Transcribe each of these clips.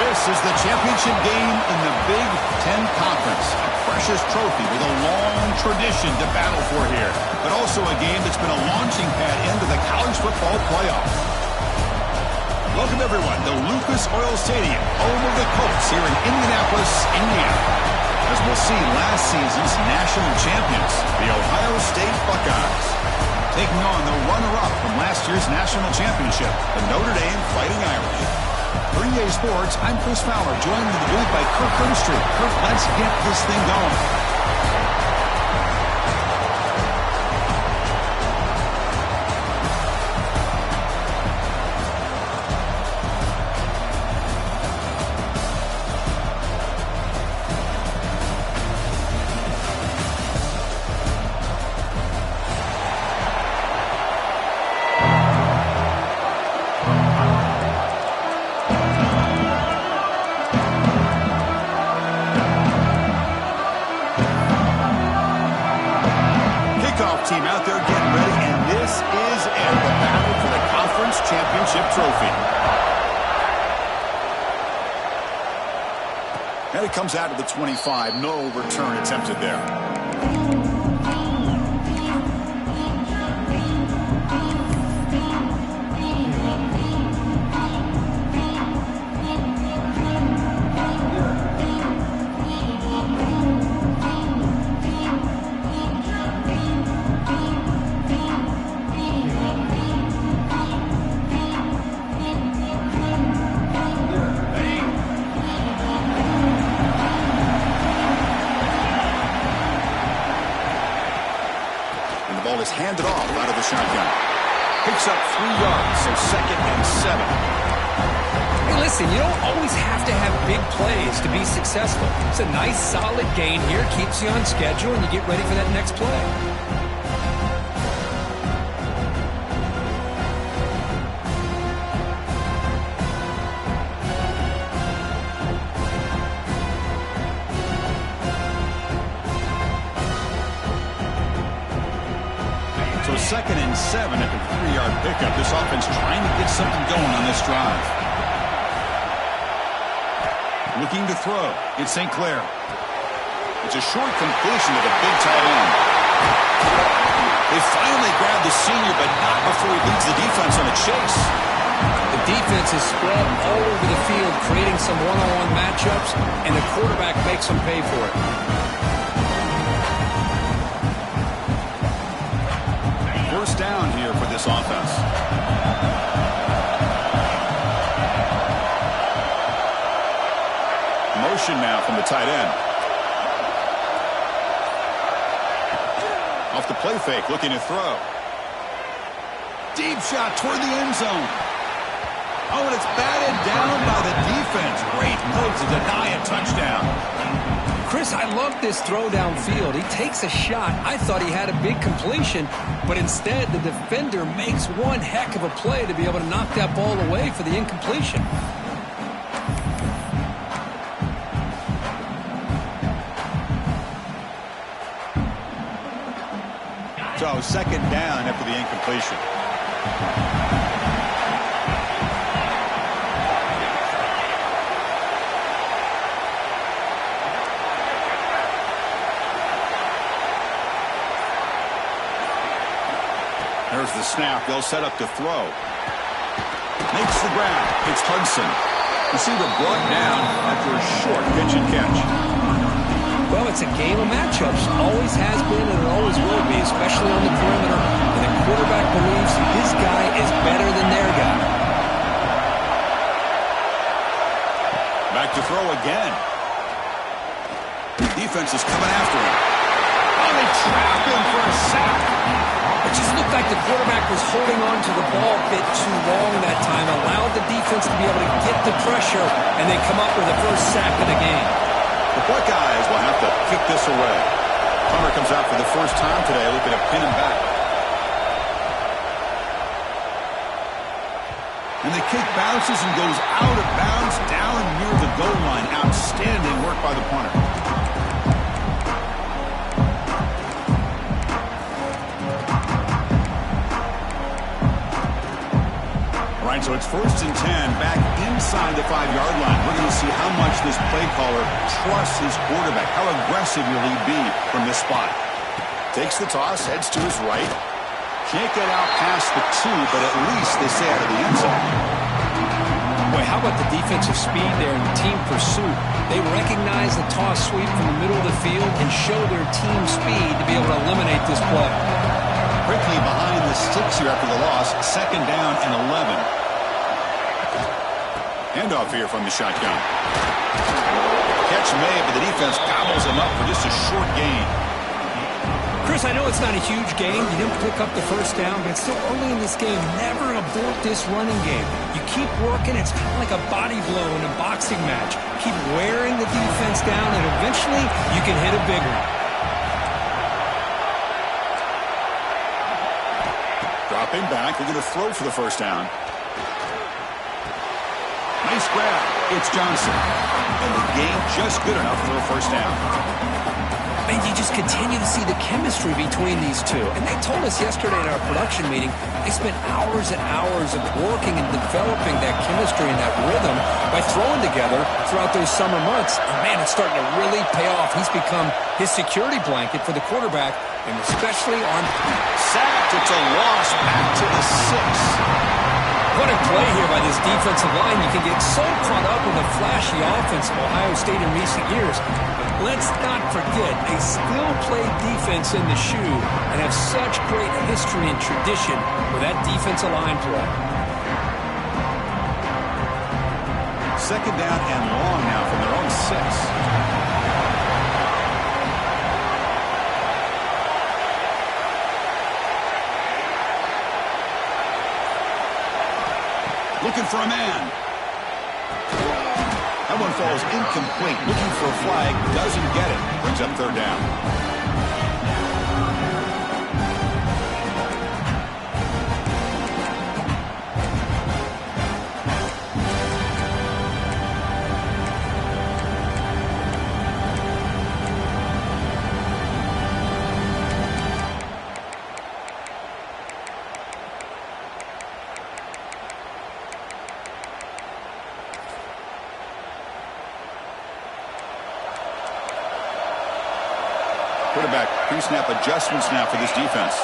This is the championship game in the Big Ten Conference. A precious trophy with a long tradition to battle for here, but also a game that's been a launching pad into the college football playoff. Welcome, everyone, to Lucas Oil Stadium, home of the Colts here in Indianapolis, Indiana. As we'll see, last season's national champions, the Ohio State Buckeyes, taking on the runner-up from last year's national championship, the Notre Dame Fighting Irish. For EA Sports, I'm Chris Fowler, joined in the booth by Kirk Grimstreet. Kirk, let's get this thing going. Team out there getting ready, and this is it, the battle for the conference championship trophy. And it comes out to the 25. No return attempted there. Is handed off out of the shotgun. Picks up 3 yards, so 2nd and 7. Hey, listen, you don't always have to have big plays to be successful. It's a nice, solid gain here. Keeps you on schedule, and you get ready for that next play. So 2nd and 7 after the 3-yard pickup. This offense trying to get something going on this drive. Looking to throw. It's St. Clair. It's a short completion to the big tight end. They finally grabbed the senior, but not before he leads the defense on a chase. The defense is spread all over the field, creating some one-on-one matchups, and the quarterback makes them pay for it. First down here for this offense. Motion now from the tight end. Off the play fake, looking to throw. Deep shot toward the end zone. Oh, and it's batted down by the defense. Great move to deny a touchdown. Chris, I love this throw downfield. He takes a shot. I thought he had a big completion, but instead the defender makes one heck of a play to be able to knock that ball away for the incompletion. So 2nd down after the incompletion. There's the snap. They'll set up to throw. Makes the grab. It's Hudson. Receiver brought down after a short pitch and catch. Well, it's a game of matchups. Always has been and it always will be, especially on the perimeter. And the quarterback believes his guy is better than their guy. Back to throw again. Defense is coming after him. Oh, they trap him for a sack. It just looked like the quarterback was holding on to the ball a bit too long that time, allowed the defense to be able to get the pressure, and they come up with the first sack of the game. The Buckeyes will have to kick this away. Hunter comes out for the first time today, looking to pin him back. And the kick bounces and goes out of bounds down near the goal line. Outstanding work by the punter. All right, so it's 1st and 10, back inside the 5-yard line. We're going to see how much this play caller trusts his quarterback. How aggressive will he be from this spot? Takes the toss, heads to his right. Can't get out past the 2, but at least they stay out of the end zone. Boy, how about the defensive speed there and the team pursuit? They recognize the toss sweep from the middle of the field and show their team speed to be able to eliminate this play. Quickly behind the sticks here after the loss. 2nd down and 11. Handoff here from the shotgun. Catch made, but the defense gobbles him up for just a short gain. Chris, I know it's not a huge game. You didn't pick up the 1st down, but it's still early in this game. Never abort this running game. You keep working. It's kind of like a body blow in a boxing match. Keep wearing the defense down, and eventually you can hit a big one. Dropping back. They're going to throw for the 1st down. Nice grab. It's Johnson. And the game just good enough for a 1st down. And you just continue to see the chemistry between these two. And they told us yesterday in our production meeting, they spent hours and hours of working and developing that chemistry and that rhythm by throwing together throughout those summer months. And man, it's starting to really pay off. He's become his security blanket for the quarterback, and especially on sacked. It's a loss back to the 6. What a play here by this defensive line. You can get so caught up in the flashy offense of Ohio State in recent years. But let's not forget, they still play defense in the shoe and have such great history and tradition with that defensive line play. 2nd down and long now from their own 6. Looking for a man. That one falls incomplete. Looking for a flag. Doesn't get it. Brings up 3rd down. Quarterback pre-snap adjustments now for this defense.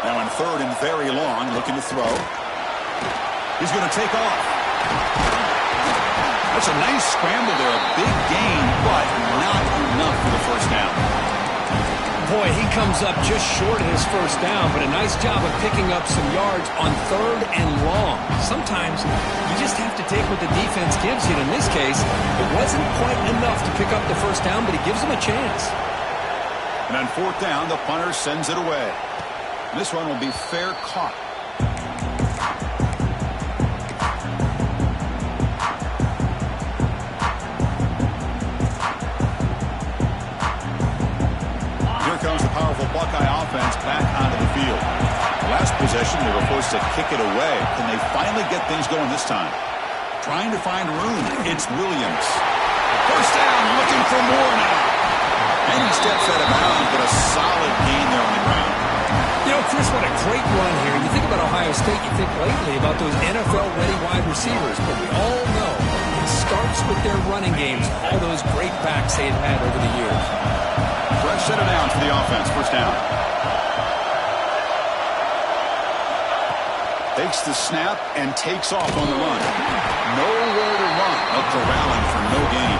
Now in 3rd and very long, looking to throw. He's going to take off. That's a nice scramble there, a big gain, but not enough for the 1st down. Boy, he comes up just short of his 1st down, but a nice job of picking up some yards on 3rd and long. Sometimes you just have to take what the defense gives you. In this case, it wasn't quite enough to pick up the 1st down, but he gives them a chance. And on 4th down, the punter sends it away. This one will be fair caught. Buckeye offense back onto the field. Last possession, they were forced to kick it away. Can they finally get things going this time? Trying to find room. It's Williams. 1st down, looking for more now. And he steps out of bounds, but a solid gain there on the ground. You know, Chris, what a great run here. You think about Ohio State, you think lately about those NFL-ready wide receivers, but we all know it starts with their running games, all those great backs they had had over the years. Fresh set of downs for the offense. 1st down. Takes the snap and takes off on the run. Nowhere to run. A corralling for no gain.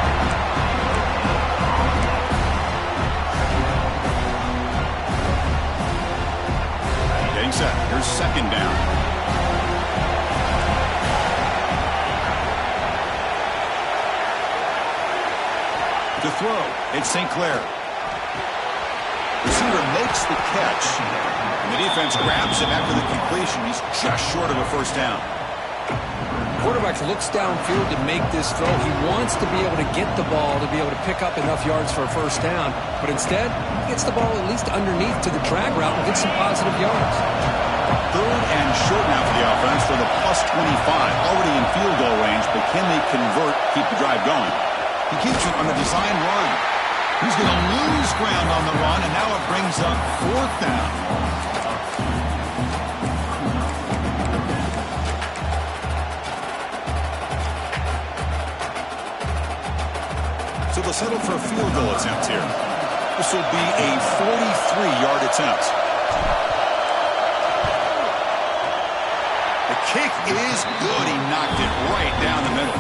Getting set. Here's 2nd down. To throw, it's St. Clair. Receiver makes the catch, and the defense grabs him after the completion. He's just short of a 1st down. Quarterback looks downfield to make this throw. He wants to be able to get the ball to be able to pick up enough yards for a 1st down, but instead, he gets the ball at least underneath to the drag route and gets some positive yards. 3rd and short now for the offense for the +25. Already in field goal range, but Can they convert, keep the drive going? He keeps it on a design run. He's going to lose ground on the run, and now it brings up 4th down. So they'll settle for a field goal attempt here. This will be a 43-yard attempt. The kick is good. He knocked it right down the middle.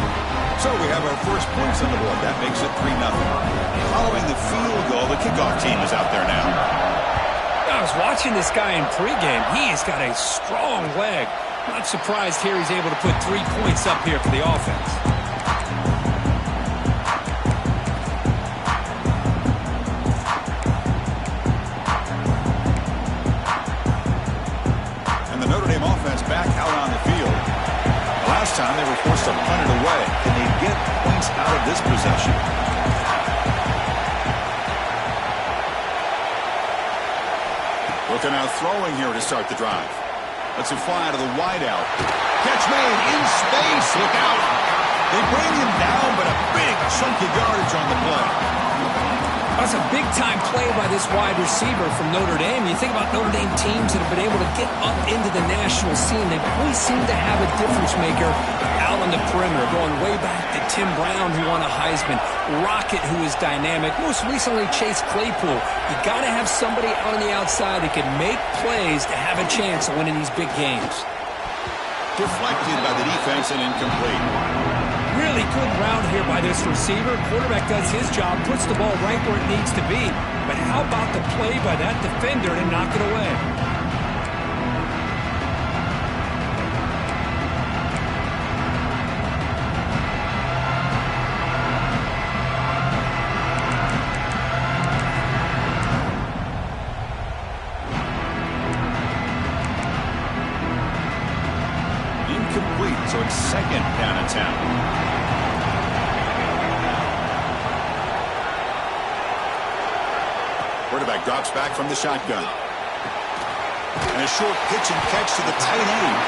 So we have our first points on the board. That makes it 3-0. Following the field goal, the kickoff team is out there now. I was watching this guy in pregame. He has got a strong leg. Not surprised here he's able to put 3 points up here for the offense. Back out on the field. Last time they were forced to punt it away. Can they get points out of this possession? Looking out throwing here to start the drive. Let's it fly to the wideout. Catch made in space. Look out. They bring him down, but a big chunk of yardage on the play. That's a big-time play by this wide receiver from Notre Dame. You think about Notre Dame teams that have been able to get up into the national scene. They always seem to have a difference maker out on the perimeter, going way back to Tim Brown, who won a Heisman, Rocket, who is dynamic, most recently Chase Claypool. You got to have somebody on the outside that can make plays to have a chance of winning these big games. Deflected by the defense and incomplete. Really good route here by this receiver. Quarterback does his job, puts the ball right where it needs to be. But how about the play by that defender to knock it away? Incomplete, so it's 2nd down and 10. Quarterback drops back from the shotgun. And a short pitch and catch to the tight end.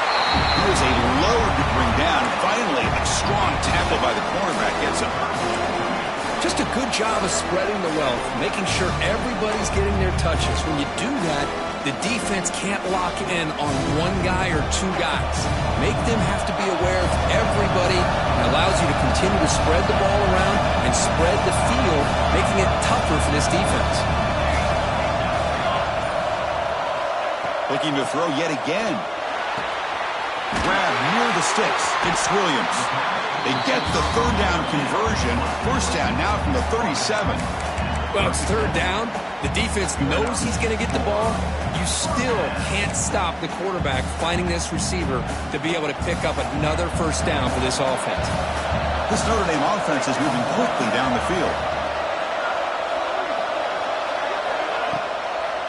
Here's a load to bring down. Finally, a strong tackle by the cornerback gets him. Just a good job of spreading the wealth, making sure everybody's getting their touches. When you do that, the defense can't lock in on one guy or 2 guys. Make them have to be aware of everybody. It allows you to continue to spread the ball around and spread the field, making it tougher for this defense. Looking to throw yet again. Grab near the sticks. It's Williams. They get the 3rd down conversion. 1st down now from the 37. Well, it's 3rd down. The defense knows he's going to get the ball. You still can't stop the quarterback finding this receiver to be able to pick up another 1st down for this offense. This Notre Dame offense is moving quickly down the field.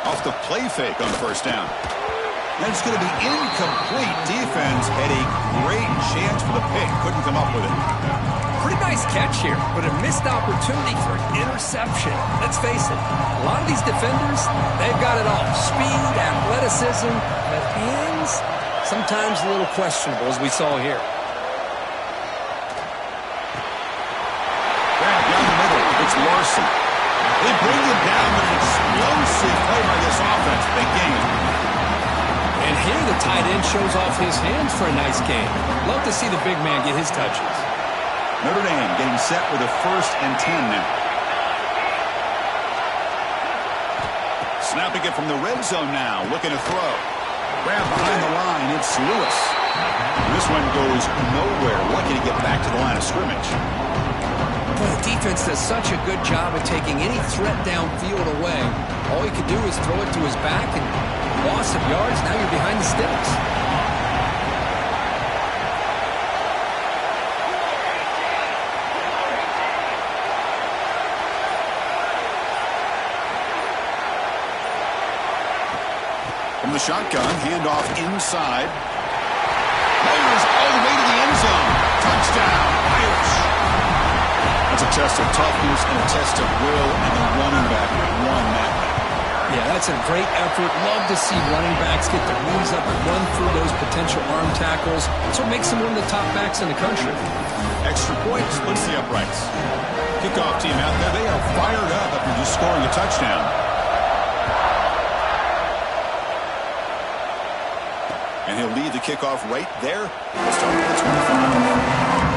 Off the play fake on 1st down. And it's going to be incomplete. Defense had a great chance for the pick. Couldn't come up with it. Pretty nice catch here, but a missed opportunity for an interception. Let's face it, a lot of these defenders, they've got it all. Speed, athleticism, but hands, sometimes a little questionable, as we saw here. Grab down the middle. It's Larson. They bring him down with an explosive play by this offense. Big game. And here the tight end shows off his hands for a nice game. Love to see the big man get his touches. Notre Dame getting set with a 1st and 10 now. Snapping it from the red zone now. Looking to throw. Grab behind the line. It's Lewis. This one goes nowhere. Lucky to get back to the line of scrimmage. Boy, the defense does such a good job of taking any threat downfield away. All he could do is throw it to his back, and loss of yards, now you're behind the sticks. From the shotgun, handoff inside. Players all the way to the end zone. Touchdown, Irish. That's a test of toughness and a test of will, and the running back won that. Yeah, that's a great effort. Love to see running backs get their knees up and run through those potential arm tackles. That's what makes them one of the top backs in the country. Extra point splits the uprights. Kickoff team out there. They are fired up after just scoring a touchdown. And he'll lead the kickoff right there. We'll start with the 25.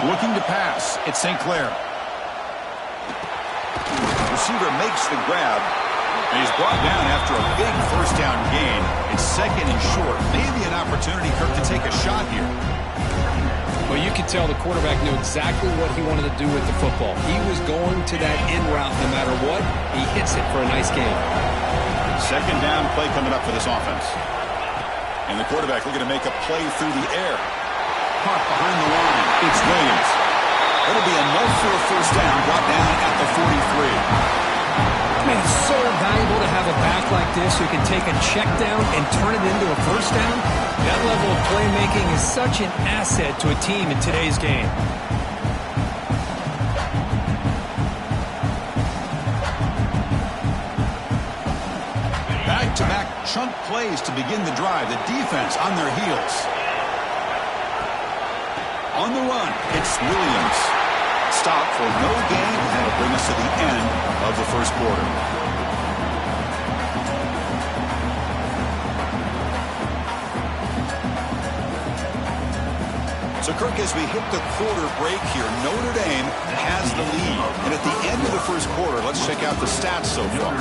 Looking to pass. It's St. Clair. Receiver makes the grab. And he's brought down after a big first down gain. It's second and short. Maybe an opportunity, Kirk, to take a shot here. Well, you could tell the quarterback knew exactly what he wanted to do with the football. He was going to that in route no matter what. He hits it for a nice gain. Second down play coming up for this offense. And the quarterback looking to make a play through the air. Caught behind the line. It's Williams. It'll be enough for a first down. Brought down at the 43. Man, it's so valuable to have a back like this who can take a check down and turn it into a first down. That level of playmaking is such an asset to a team in today's game. Back-to-back chunk plays to begin the drive. The defense on their heels. On the run, it's Williams. Stop for no gain, and that'll bring us to the end of the first quarter. So, Kirk, as we hit the quarter break here, Notre Dame has the lead. And at the end of the first quarter, let's check out the stats so far.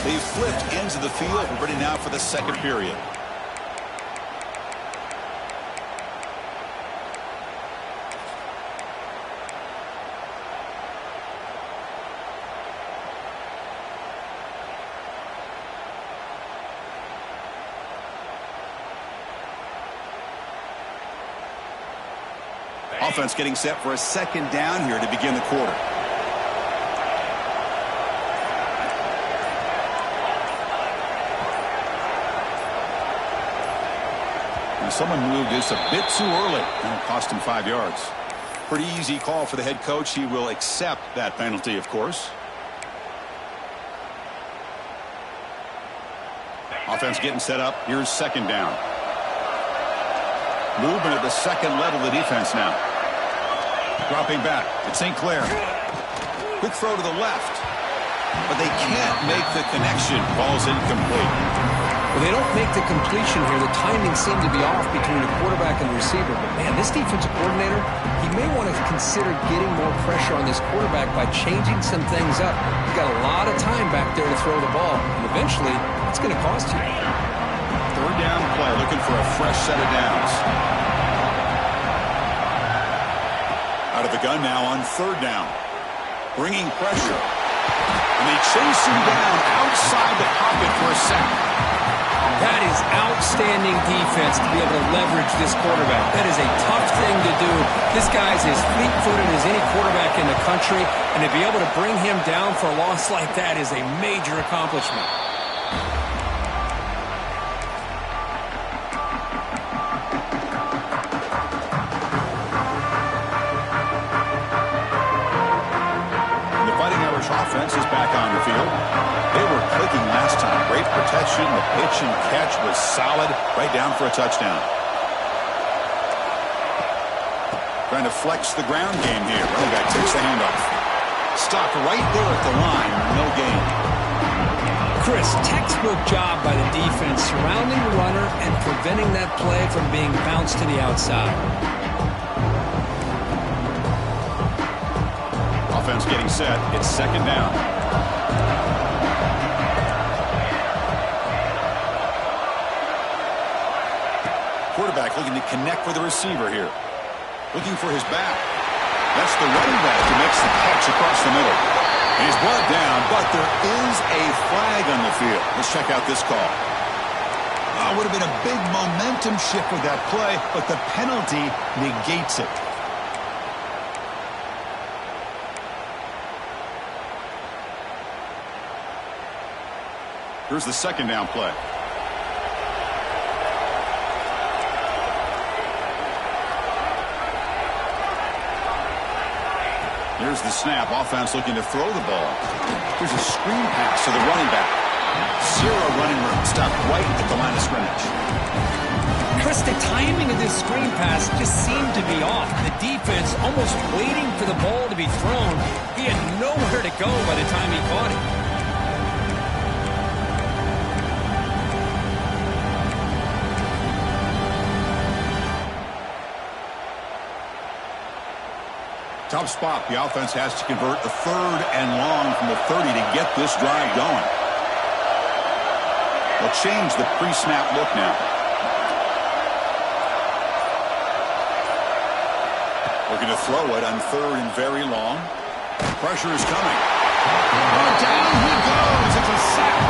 They've flipped ends of the field. We're ready now for the second period. Offense getting set for a second down here to begin the quarter. And someone moved this a bit too early. That'll cost him 5 yards. Pretty easy call for the head coach. He will accept that penalty, of course. Offense getting set up. Here's second down. Movement at the second level of the defense now. Dropping back. It's St. Clair. Quick throw to the left. But they can't make the connection. Ball's incomplete. Well, they don't make the completion here. The timing seemed to be off between the quarterback and the receiver. But, man, this defensive coordinator, he may want to consider getting more pressure on this quarterback by changing some things up. He's got a lot of time back there to throw the ball. And eventually, it's going to cost you. Third down play, looking for a fresh set of downs. Out of the gun now on third down. Bringing pressure. And they chase him down outside the pocket for a sack. That is outstanding defense to be able to leverage this quarterback. That is a tough thing to do. This guy's as fleet-footed as any quarterback in the country, and to be able to bring him down for a loss like that is a major accomplishment. Offense is back on the field. They were clicking last time. Great protection. The pitch and catch was solid. Right down for a touchdown. Trying to flex the ground game here. Running back takes the handoff. Stopped right there at the line. No gain. Chris, textbook job by the defense surrounding the runner and preventing that play from being bounced to the outside. Offense getting set. It's second down. Quarterback looking to connect with the receiver here. Looking for his back. That's the running back who makes the catch across the middle. He's brought down, but there is a flag on the field. Let's check out this call. Oh, would have been a big momentum shift with that play, but the penalty negates it. Here's the second down play. Here's the snap. Offense looking to throw the ball. Here's a screen pass to the running back. Zero running room. Stopped right at the line of scrimmage. Chris, the timing of this screen pass just seemed to be off. The defense almost waiting for the ball to be thrown. He had nowhere to go by the time he caught it. Tough spot. The offense has to convert a third and long from the 30 to get this drive going. They'll change the pre-snap look now. Looking to throw it on third and very long. Pressure is coming. Oh, down he goes. It's a sack.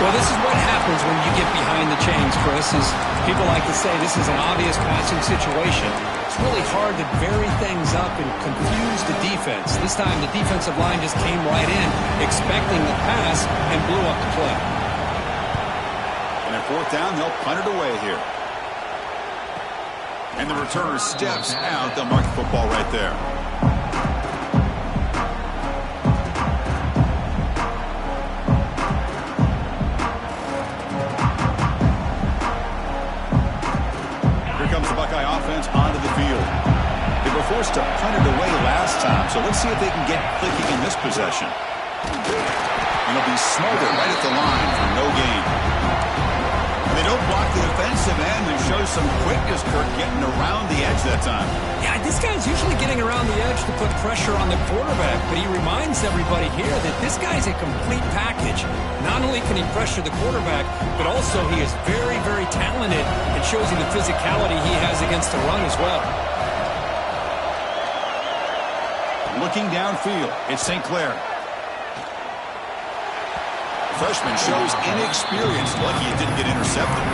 Well, this is what happens when you get behind the chains, Chris. Is people like to say this is an obvious passing situation. It's really hard to vary things up and confuse the defense. This time the defensive line just came right in, expecting the pass, and blew up the play. And at fourth down, they'll punt it away here. And the returner steps out. They'll mark the football right there. Onto the field. They were forced to punt it away last time, so let's see if they can get clicking in this possession. And it'll be smothered right at the line for no gain. And they don't block the defensive end and show some quickness, Kirk, getting around the edge that time. Yeah, this guy's usually getting around the edge to put pressure on the quarterback, but he reminds everybody here that this guy's a complete package. Not only can he pressure the quarterback, but also he is very, very talented and shows you the physicality he has against the run as well. Looking downfield, it's St. Clair. The freshman shows inexperience. Lucky it didn't get intercepted.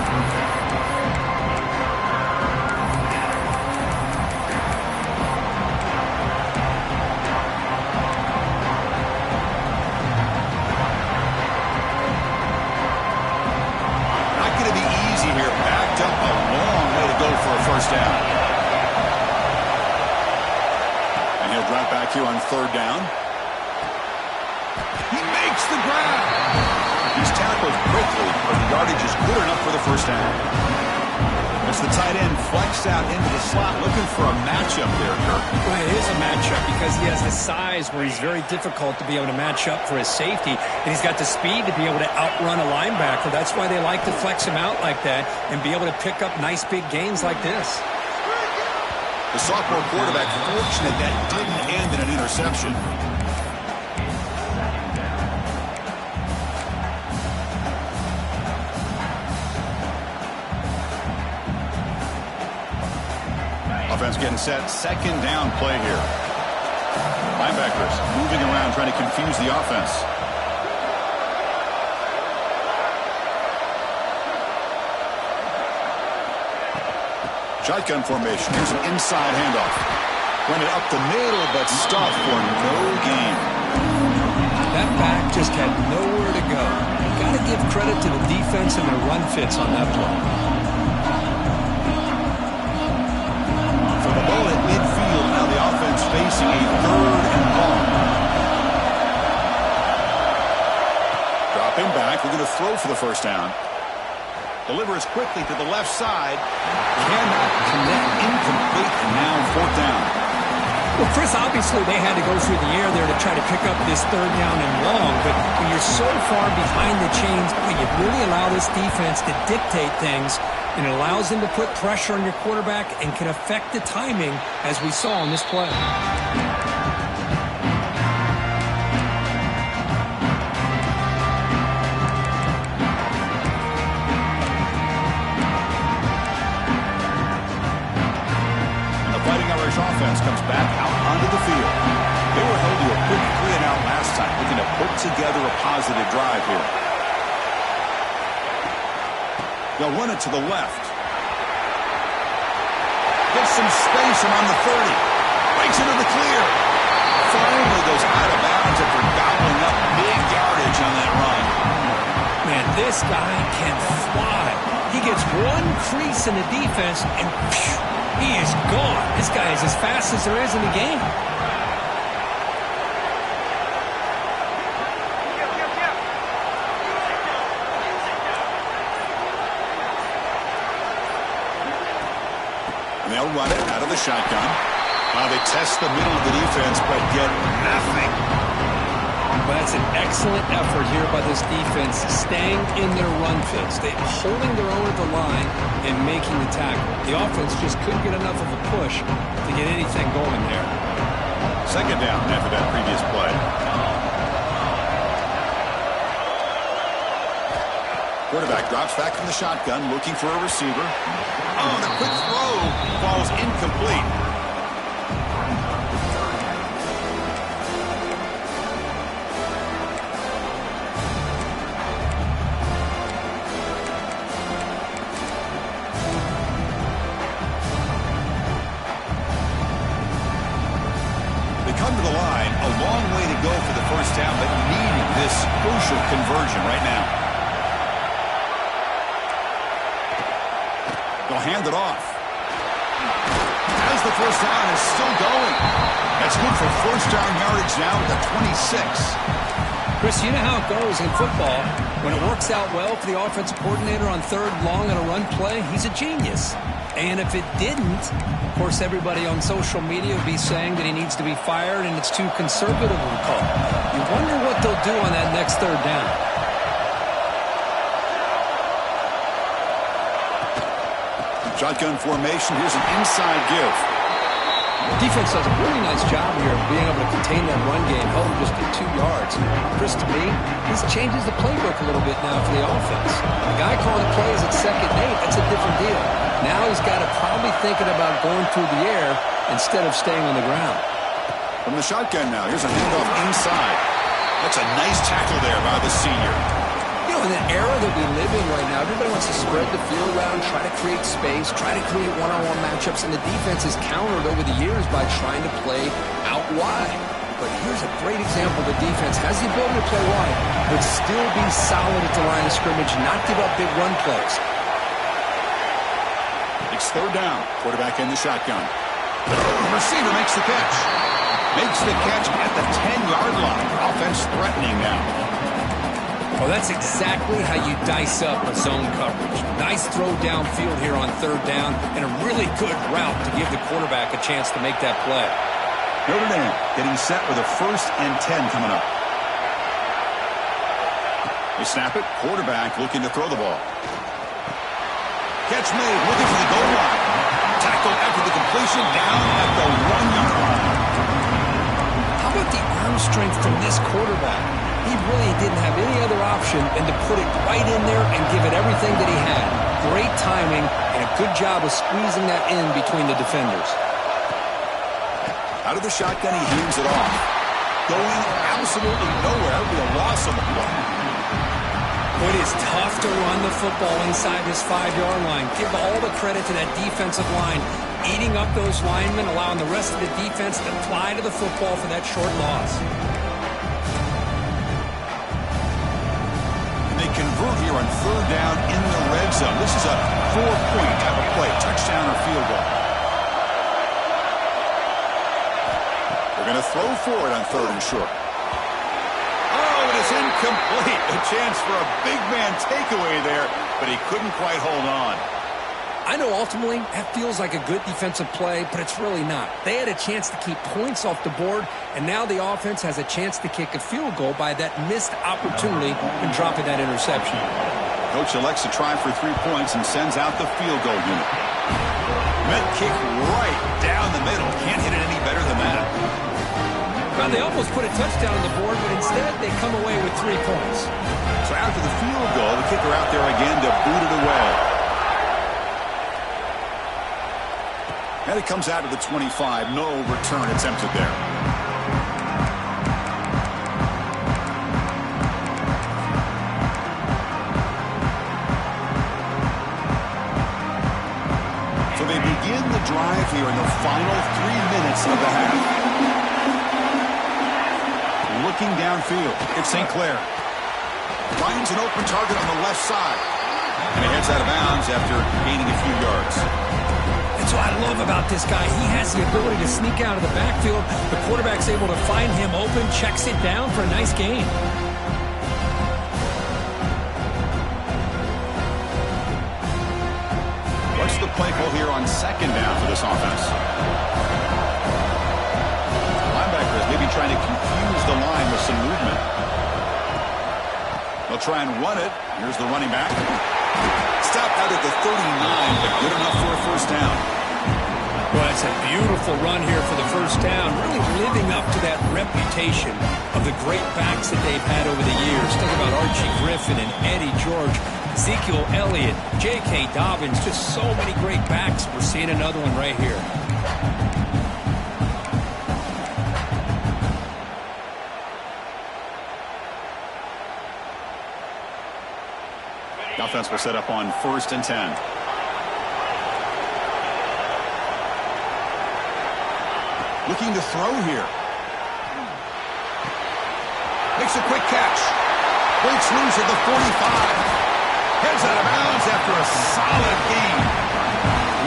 Here on third down. He makes the grab. He's tackled quickly, but the yardage is good enough for the first down. As the tight end flexed out into the slot, looking for a matchup there, Kirk. Well, it is a matchup because he has the size where he's very difficult to be able to match up for his safety, and he's got the speed to be able to outrun a linebacker. That's why they like to flex him out like that and be able to pick up nice big gains like this. The sophomore quarterback fortunate that didn't end in an interception. Offense getting set. Second down play here. Linebackers moving around trying to confuse the offense. Shotgun formation. Here's an inside handoff. Went it up the middle, but stopped for no gain. That back just had nowhere to go. Got to give credit to the defense and their run fits on that play. For the ball at midfield, now the offense facing a third and long. Dropping back, we're going to throw for the first down. Delivers quickly to the left side. Cannot connect, incomplete, and now fourth down. Well, Chris, obviously they had to go through the air there to try to pick up this third down and long, but when you're so far behind the chains, boy, you really allow this defense to dictate things, and it allows them to put pressure on your quarterback and can affect the timing, as we saw on this play. Offense comes back out onto the field. They were held to a quick 3-and-out last time, looking to put together a positive drive here. They'll run it to the left. Gets some space around the 30. Breaks into the clear. Finally goes out of bounds after gobbling up big yardage on that run. Man, this guy can fly. He gets one crease in the defense, and phew, he is gone. This guy is as fast as there is in the game. And they'll run it out of the shotgun. They test the middle of the defense, but get nothing. Well, that's an excellent effort here by this defense, staying in their run fits. They're holding their own at the line and making the tackle. The offense just couldn't get enough of a push to get anything going there. Second down after that previous play. Quarterback drops back from the shotgun, looking for a receiver. Oh, the quick throw falls incomplete. Down, but needing this crucial conversion right now. They'll hand it off. As the first down is still going. That's good for first down yardage now at the 26. Chris, you know how it goes in football. When it works out well for the offensive coordinator on third long on a run play, he's a genius. And if it didn't, of course, everybody on social media will be saying that he needs to be fired and it's too conservative of a call. You wonder what they'll do on that next third down. Shotgun formation. Here's an inside give. Defense does a really nice job here of being able to contain that run game, held him just at 2 yards. Chris, to me, this changes the playbook a little bit now for the offense. The guy calling the plays at 2nd and 8, that's a different deal. Now he's got to probably thinking about going through the air instead of staying on the ground. From the shotgun now, here's a handoff inside. That's a nice tackle there by the senior. You know, in the era that we live in right now, everybody wants to spread the field around, try to create space, try to create one-on-one matchups, and the defense is countered over the years by trying to play out wide. But here's a great example. The defense has the ability to play wide, but still be solid at the line of scrimmage, not give up big run plays. It's third down. Quarterback in the shotgun. The receiver makes the catch. Makes the catch at the 10-yard line. Offense threatening now. Well, that's exactly how you dice up a zone coverage. Nice throw downfield here on third down, and a really good route to give the quarterback a chance to make that play. Notre Dame getting set with a 1st and 10 coming up. They snap it. Quarterback looking to throw the ball. Catch made, looking for the goal line. Tackle after the completion, down at the 1-yard line. How about the arm strength from this quarterback? He really didn't have any other option than to put it right in there and give it everything that he had. Great timing and a good job of squeezing that in between the defenders. Out of the shotgun, he hands it off. Going absolutely nowhere with a loss of the play. It is tough to run the football inside this 5-yard line. Give all the credit to that defensive line, eating up those linemen, allowing the rest of the defense to fly to the football for that short loss. They convert here on third down in the red zone. This is a 4-point type of play, touchdown or field goal. They're going to throw for it on 3rd and short. Oh, it is incomplete. A chance for a big man takeaway there, but he couldn't quite hold on. I know ultimately that feels like a good defensive play, but it's really not. They had a chance to keep points off the board, and now the offense has a chance to kick a field goal by that missed opportunity and dropping that interception. Coach elects to try for 3 points and sends out the field goal unit. Met kick right down the middle. Can't hit it any better than that. Well, they almost put a touchdown on the board, but instead they come away with 3 points. So after the field goal, the kicker out there again to boot it away. And it comes out to the 25. No return attempted there. drive here in the final 3 minutes of the half. Looking downfield, it's St. Clair. Finds an open target on the left side. And he heads out of bounds after gaining a few yards. That's what I love about this guy. He has the ability to sneak out of the backfield. The quarterback's able to find him open, checks it down for a nice gain. What's the play call here on second down for this offense? Linebacker is maybe trying to confuse the line with some movement. They'll try and run it. Here's the running back. Stop out at the 39, but good enough for a first down. Well, it's a beautiful run here for the first down, really living up to that reputation of the great backs that they've had over the years. Think about Archie Griffin and Eddie George, Ezekiel Elliott, J.K. Dobbins, just so many great backs. We're seeing another one right here. The offense will set up on 1st and 10. Looking to throw here. Makes a quick catch. Breaks loose at the 45. Heads out of bounds after a solid gain.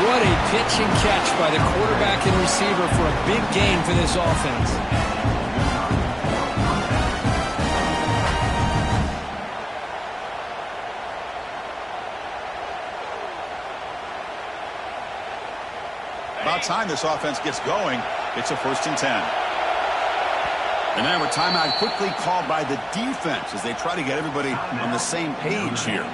What a pitch and catch by the quarterback and receiver for a big gain for this offense. About time this offense gets going. It's a 1st and 10. And now a timeout quickly called by the defense as they try to get everybody on the same page here.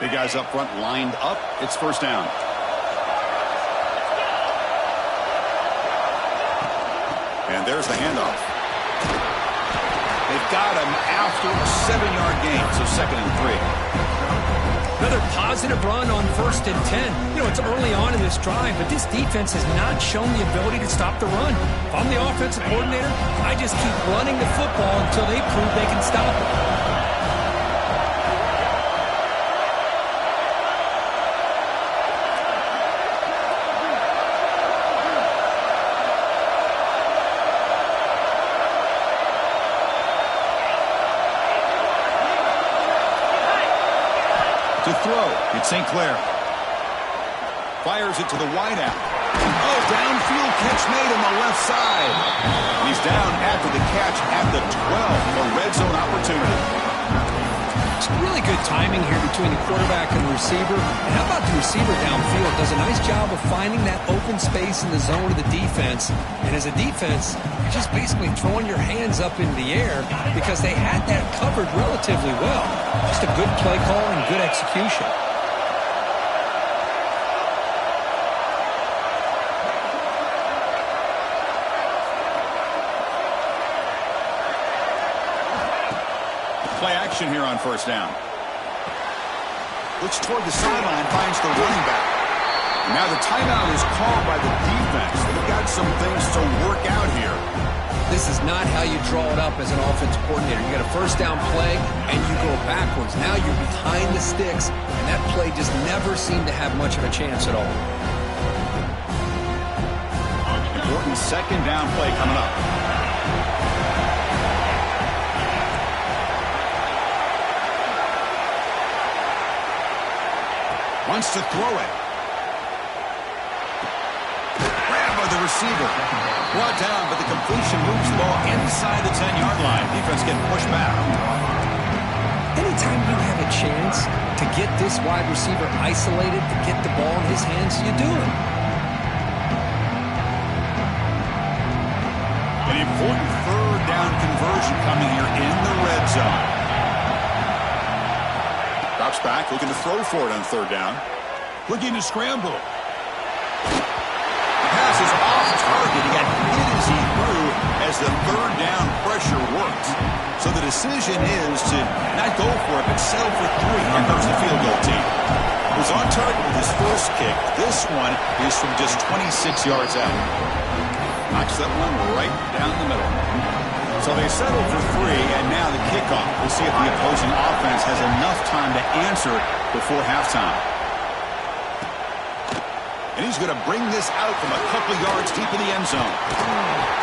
Big guys up front lined up. It's 1st down. And there's the handoff. They've got him after a 7-yard gain, so 2nd and 3. Another positive run on 1st and 10. You know, it's early on in this drive, but this defense has not shown the ability to stop the run. If I'm the offensive coordinator, I just keep running the football until they prove they can stop it. To throw, it's St. Clair. Fires it to the wideout. Oh, downfield catch made on the left side. He's down after the catch at the 12. A red zone opportunity. It's really good timing here between the quarterback and the receiver. And how about the receiver downfield? Does a nice job of finding that open space in the zone of the defense. And as a defense, you're just basically throwing your hands up in the air because they had that covered relatively well. Just a good play call and good execution. Play action here on 1st down. Looks toward the sideline, finds the running back. Now the timeout is called by the defense. They've got some things to work out here. This is not how you draw it up as an offensive coordinator. You got a 1st down play, and you go backwards. Now you're behind the sticks, and that play just never seemed to have much of a chance at all. Important 2nd down play coming up. Wants to throw it. Grabbed by the receiver. Brought down, but the completion moves the ball inside the 10-yard line. Defense getting pushed back. Anytime you have a chance to get this wide receiver isolated, to get the ball in his hands, you do it. An important 3rd down conversion coming here in the red zone. Drops back, looking to throw for it on 3rd down. Looking to scramble. The pass is off target. He got hit as he threw as the 3rd down pressure worked. So the decision is to not go for it, but settle for 3. Here comes the field goal team. He was on target with his first kick. This one is from just 26 yards out. Knocks that one right down the middle. So they settle for 3, and now the kickoff. We'll see if the opposing offense has enough time to answer before halftime. And he's going to bring this out from a couple of yards deep in the end zone.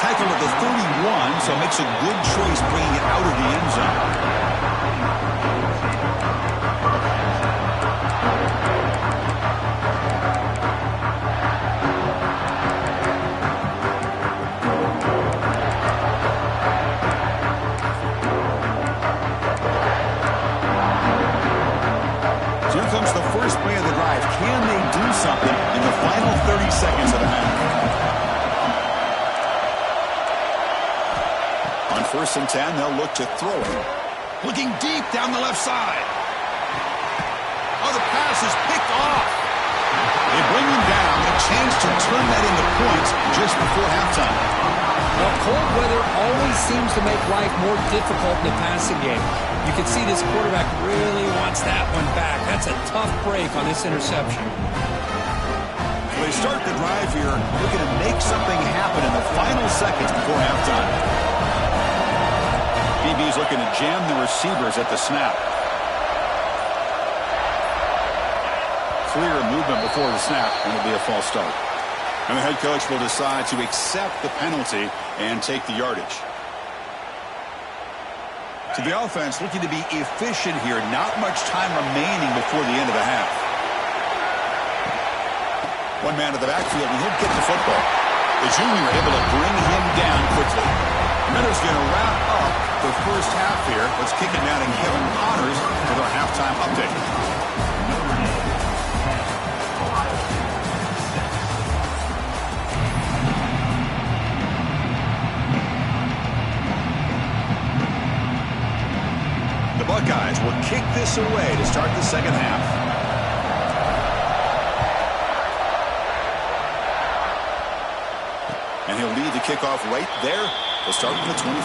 Tackle at the 31, so makes a good choice bringing it out of the end zone. Here comes the first play of the drive. Can they do something in the final 30 seconds of the half? On 1st and 10, they'll look to throw it. Looking deep down the left side. Oh, the pass is picked off. They bring him down. A chance to turn that into points just before halftime. Well, cold weather always seems to make life more difficult in the passing game. You can see this quarterback really wants that one back. That's a tough break on this interception. So they start the drive here, looking to make something happen in the final seconds before halftime. DB's looking to jam the receivers at the snap. Clear movement before the snap, and it'll be a false start. And the head coach will decide to accept the penalty and take the yardage. So the offense looking to be efficient here. Not much time remaining before the end of the half. One man to the backfield, and he'll get the football. The junior able to bring him down quickly. Notre's going to wrap up the first half here. Let's kick it down to Kevin Connors with our halftime update. Buckeyes will kick this away to start the second half. And he'll lead the kickoff right there. We'll start from the 25.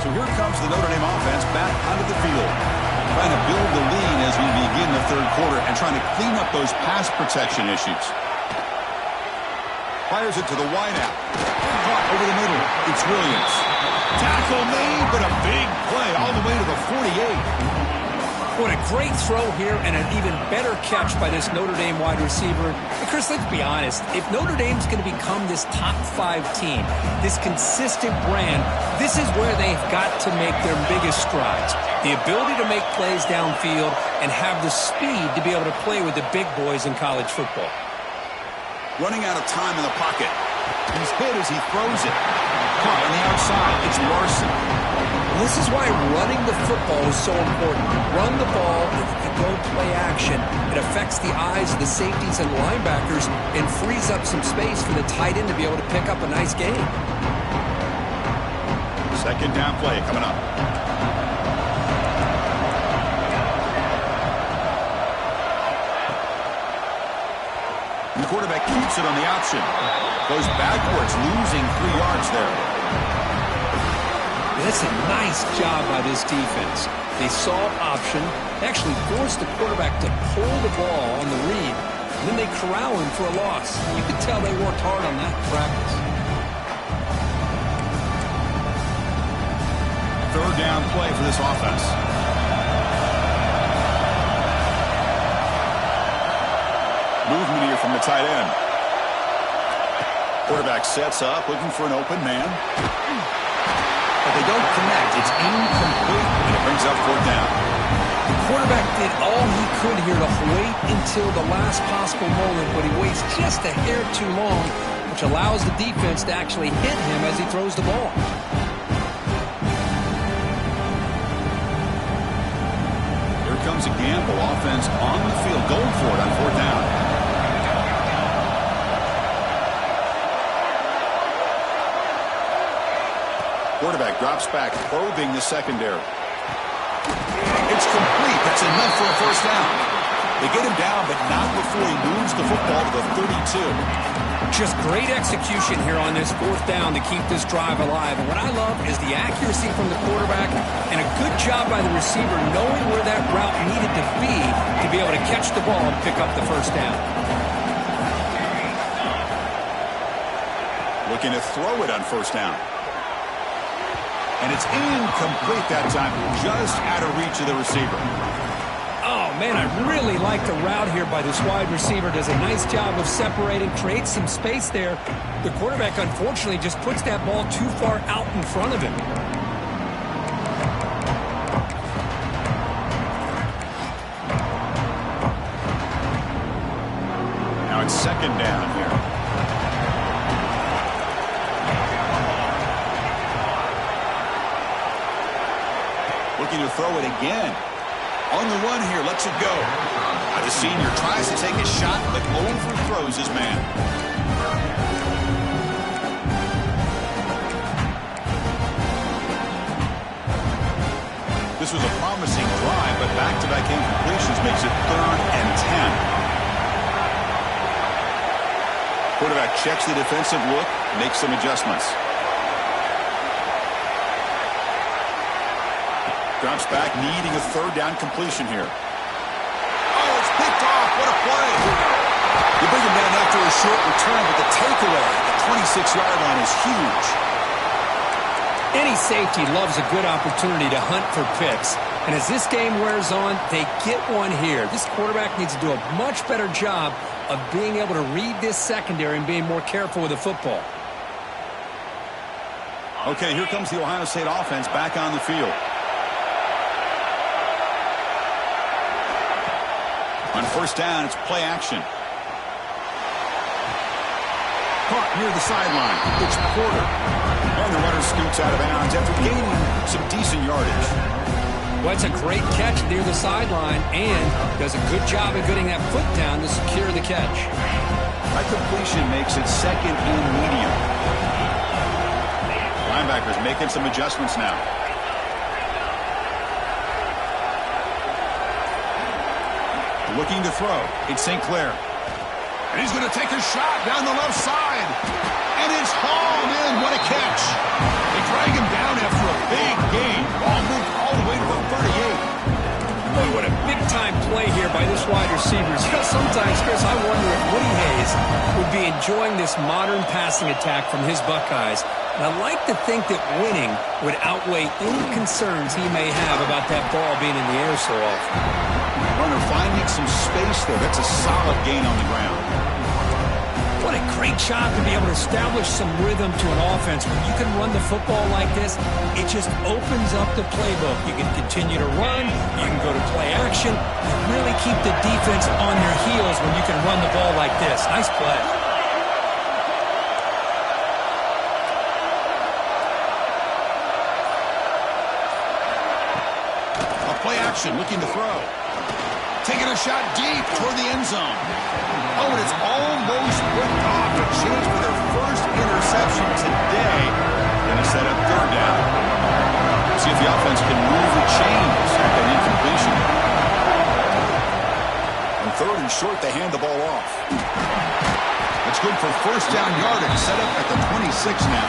So here comes the Notre Dame offense back onto the field. Trying to build the lead as we begin the third quarter and trying to clean up those pass protection issues. Fires it to the wideout. Caught over the middle. It's Williams. Tackle made, but a big play all the way to the 48. What a great throw here and an even better catch by this Notre Dame wide receiver. And Chris, let's be honest. If Notre Dame's going to become this top 5 team, this consistent brand, this is where they've got to make their biggest strides. The ability to make plays downfield and have the speed to be able to play with the big boys in college football. Running out of time in the pocket. He's hit as he throws it. Caught on the outside. It's Larson. This is why running the football is so important. Run the ball, and if you don't play action, it affects the eyes of the safeties and linebackers and frees up some space for the tight end to be able to pick up a nice game. Second down play coming up. The quarterback keeps it on the option. Goes backwards, losing 3 yards there. That's a nice job by this defense. They saw option, actually forced the quarterback to pull the ball on the read, and then they corral him for a loss. You could tell they worked hard on that in practice. Third down play for this offense. Movement here from the tight end. Quarterback sets up, looking for an open man. But they don't connect. It's incomplete, and it brings up fourth down. The quarterback did all he could here to wait until the last possible moment, but he waits just a hair too long, which allows the defense to actually hit him as he throws the ball. Here comes a gamble. Offense on the field, going for it on fourth down. Quarterback drops back, probing the secondary. It's complete. That's enough for a first down. They get him down, but not before he moves the football to the 32. Just great execution here on this fourth down to keep this drive alive. And what I love is the accuracy from the quarterback and a good job by the receiver knowing where that route needed to be able to catch the ball and pick up the first down. Looking to throw it on first down. And it's incomplete that time, just out of reach of the receiver. Oh, man, I really like the route here by this wide receiver. Does a nice job of separating, creates some space there. The quarterback, unfortunately, just puts that ball too far out in front of him. Now it's second down here. Looking to throw it again. On the run here, lets it go. The senior tries to take a shot, but overthrows his man. This was a promising drive, but back-to-back incompletions makes it 3rd and 10. Quarterback checks the defensive look, makes some adjustments. Drops back, needing a 3rd down completion here. Oh, it's picked off. What a play. You bring him down after a short return, but the takeaway at the 26-yard line is huge. Any safety loves a good opportunity to hunt for picks. And as this game wears on, they get one here. This quarterback needs to do a much better job of being able to read this secondary and being more careful with the football. Okay, here comes the Ohio State offense back on the field. On first down, it's play action. Caught near the sideline. It's Porter. And the runner scoots out of bounds after gaining some decent yardage. Well, it's a great catch near the sideline and does a good job of getting that foot down to secure the catch. That completion makes it 2nd and medium. Linebackers making some adjustments now. Looking to throw. It's St. Clair. And he's going to take a shot down the left side. And it's hauled in. What a catch. They drag him down after a big gain. Ball moved all the way to the 38. Boy, what a big-time play here by this wide receiver. Sometimes, Chris, I wonder if Woody Hayes would be enjoying this modern passing attack from his Buckeyes. And I like to think that winning would outweigh any concerns he may have about that ball being in the air so often. Runner finding some space there. That's a solid gain on the ground. What a great job to be able to establish some rhythm to an offense. When you can run the football like this, it just opens up the playbook. You can continue to run. You can go to play action. You really keep the defense on their heels when you can run the ball like this. Nice play. A play action, looking to throw. Taking a shot deep toward the end zone. Oh, and it's almost ripped off. A chance for their first interception today. Going to set up 3rd down. See if the offense can move the chains at that incompletion. On 3rd and short, they hand the ball off. It's good for first down yardage. Set up at the 26 now.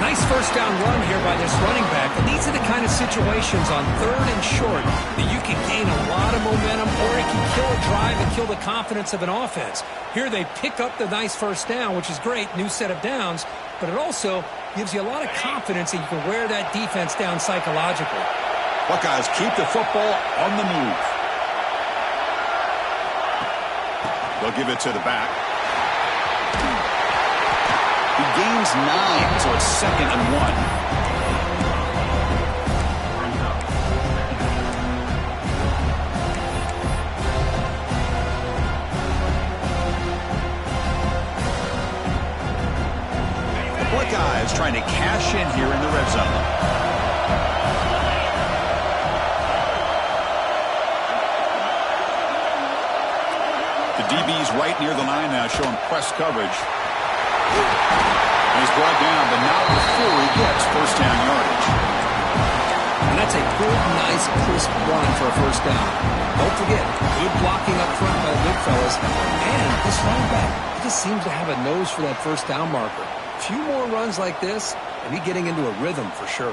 Nice first down run here by this running back. And these are the kind of situations on 3rd and short that you can gain a lot of momentum, or it can kill a drive and kill the confidence of an offense. Here they pick up the nice first down, which is great, new set of downs, but it also gives you a lot of confidence that you can wear that defense down psychologically. Buckeyes keep the football on the move. They'll give it to the back. He gains 9, so it's 2nd and 1. The Buckeyes trying to cash in here in the red zone. The DB's right near the line now, showing press coverage. And he's brought down, but not before he gets first down yardage. And That's a good, nice, crisp run for a first down. Don't forget, good blocking up front by the big fellas. And this running back just seems to have a nose for that first down marker. A few more runs like this, and he's getting into a rhythm for sure.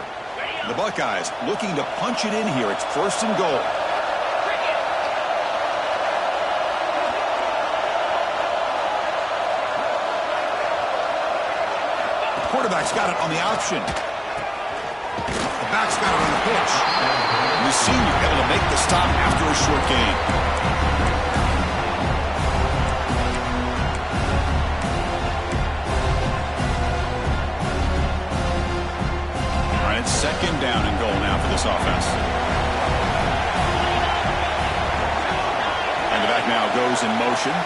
The Buckeyes looking to punch it in here. It's first and goal. The quarterback's got it on the option. The back's got it on the pitch. And the senior able to make the stop after a short gain. Second down and goal now for this offense. And the back now goes in motion.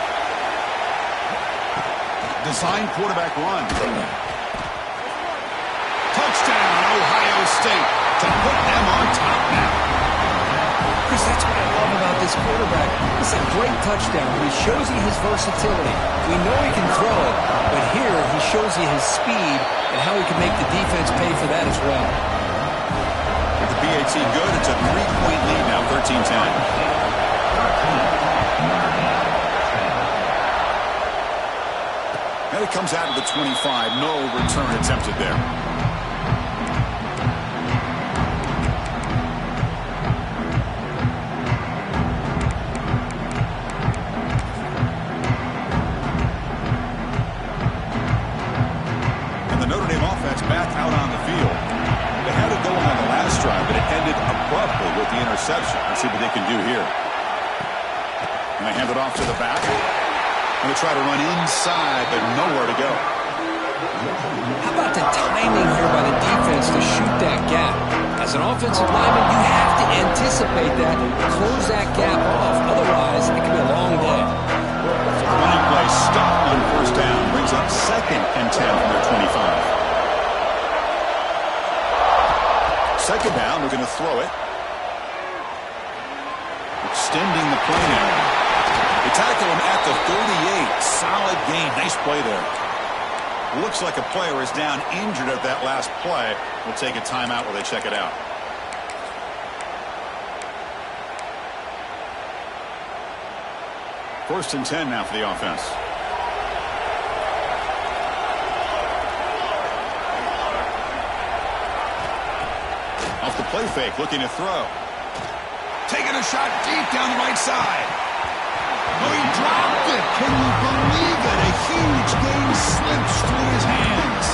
Design quarterback run. Touchdown, Ohio State, to put them on top now. Chris, that's what I love about this quarterback. It's a great touchdown. He shows you his versatility. We know he can throw it, but here he shows you his speed and how he can make the defense pay for that as well. The PAT good. It's a 3-point lead now, 13-10. And it comes out of the 25. No return attempted there. And the Notre Dame offense back out on the field. They had it going on the last drive, but it ended abruptly with the interception. Let's see what they can do here. And they hand it off to the back. And they try to run inside, but nowhere to go. How about the timing here by the defense to shoot that gap? As an offensive lineman, you have to anticipate that, close that gap off. Otherwise, it can be a long day. The running play stopped on first down. Brings up 2nd and 10 from their 25. Second down, we're going to throw it. Extending the play now. They tackle him at the 38. Solid gain. Nice play there. Looks like a player is down injured at that last play. We'll take a timeout while they check it out. First and 10 now for the offense. Off the play fake, looking to throw. Taking a shot deep down the right side. Oh, he dropped it. Can you believe it? A huge gain slips through his hands.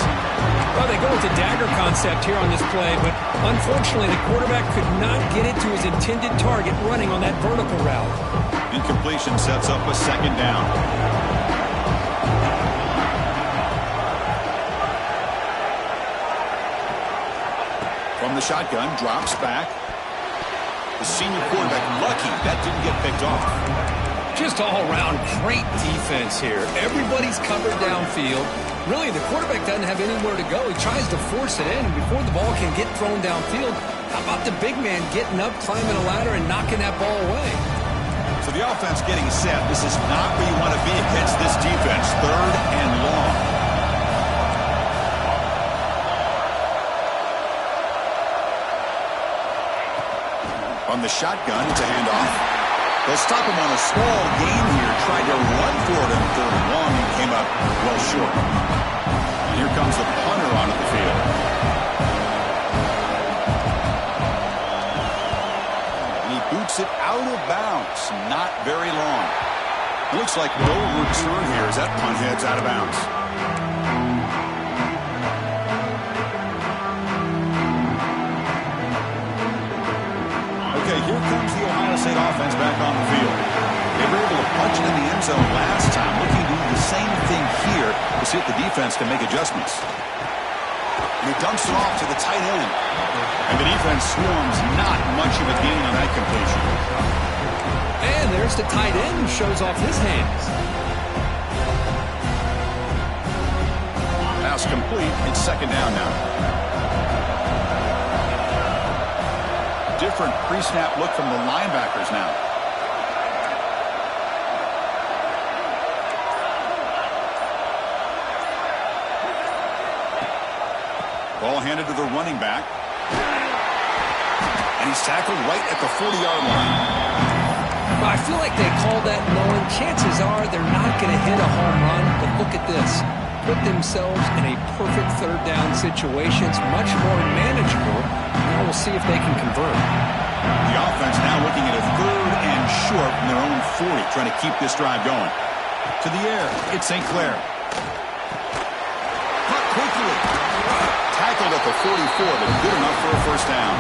Well, they go with the dagger concept here on this play, but unfortunately the quarterback could not get it to his intended target running on that vertical route. Incompletion sets up a second down. From the shotgun, drops back. The senior quarterback lucky that didn't get picked off. Just all around great defense here. Everybody's covered downfield. Really, the quarterback doesn't have anywhere to go. He tries to force it in before the ball can get thrown downfield. How about the big man getting up, climbing a ladder, and knocking that ball away? So the offense getting set. This is not where you want to be against this defense. 3rd and long. On the shotgun, it's a handoff. They'll stop him on a small gain here. Tried to run for it in 3rd and long and came up well short. And here comes the punter onto the field. And he boots it out of bounds. Not very long. Looks like no return here as that punt heads out of bounds. Okay, here comes the Ohio State offense back on the field. They were able to punch it in the end zone last time. Looking to do the same thing here to see if the defense can make adjustments. And he dumps it off to the tight end. And the defense swarms. Not much of a gain on that completion. And there's the tight end who shows off his hands. Pass complete. It's second down now. Different pre-snap look from the linebackers now. Ball handed to the running back. he's tackled right at the 40-yard line. Well, I feel like they call that knowing chances are they're not going to hit a home run, but look at this. Put themselves in a perfect third down situation. It's much more manageable. Now we'll see if they can convert. The offense now looking at a 3rd and short from their own 40, trying to keep this drive going. To the air, it's St. Clair. Caught quickly. Tackled at the 44, but good enough for a first down.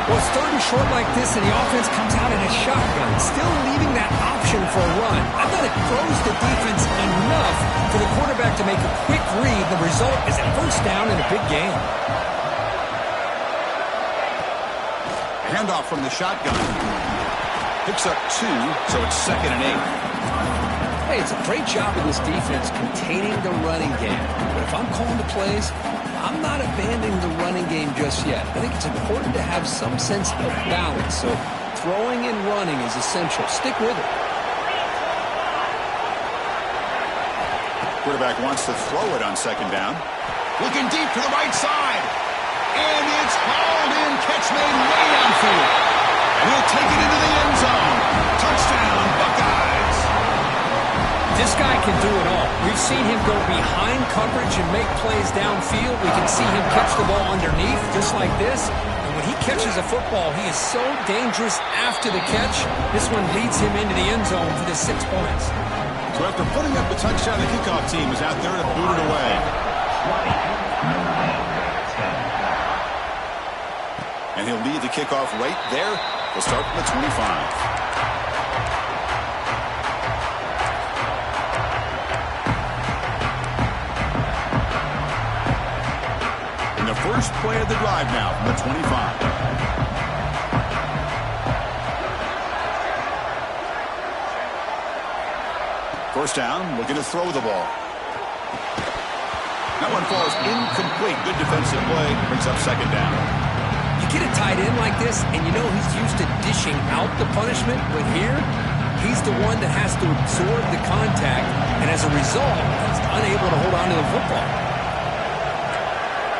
Well, it's 3rd and short like this, and the offense comes out in a shotgun, still leaving that option for a run. I thought it throws the defense enough for the quarterback to make a quick read. The result is a first down in a big game. Handoff from the shotgun. Picks up 2, so it's 2nd and 8. Hey, it's a great job of this defense containing the running game. But if I'm calling the plays, I'm not abandoning the running game just yet. I think it's important to have some sense of balance. So throwing and running is essential. Stick with it. Quarterback wants to throw it on 2nd down. Looking deep to the right side. And it's hauled in. Catch made way downfield. And he'll take it into the end zone. Touchdown, Buckeyes. This guy can do it all. We've seen him go behind coverage and make plays downfield. We can see him catch the ball underneath, just like this. And when he catches a football, he is so dangerous after the catch. This one leads him into the end zone for the 6 points. So after putting up the touchdown, the kickoff team is out there to boot it away. And he'll lead the kickoff right there. We'll start from the 25. First play of the drive now from the 25. First down, looking to throw the ball. That one falls incomplete. Good defensive play. Brings up 2nd down. You get a tight end like this, and you know he's used to dishing out the punishment, but here, he's the one that has to absorb the contact, and as a result, he's unable to hold on to the football.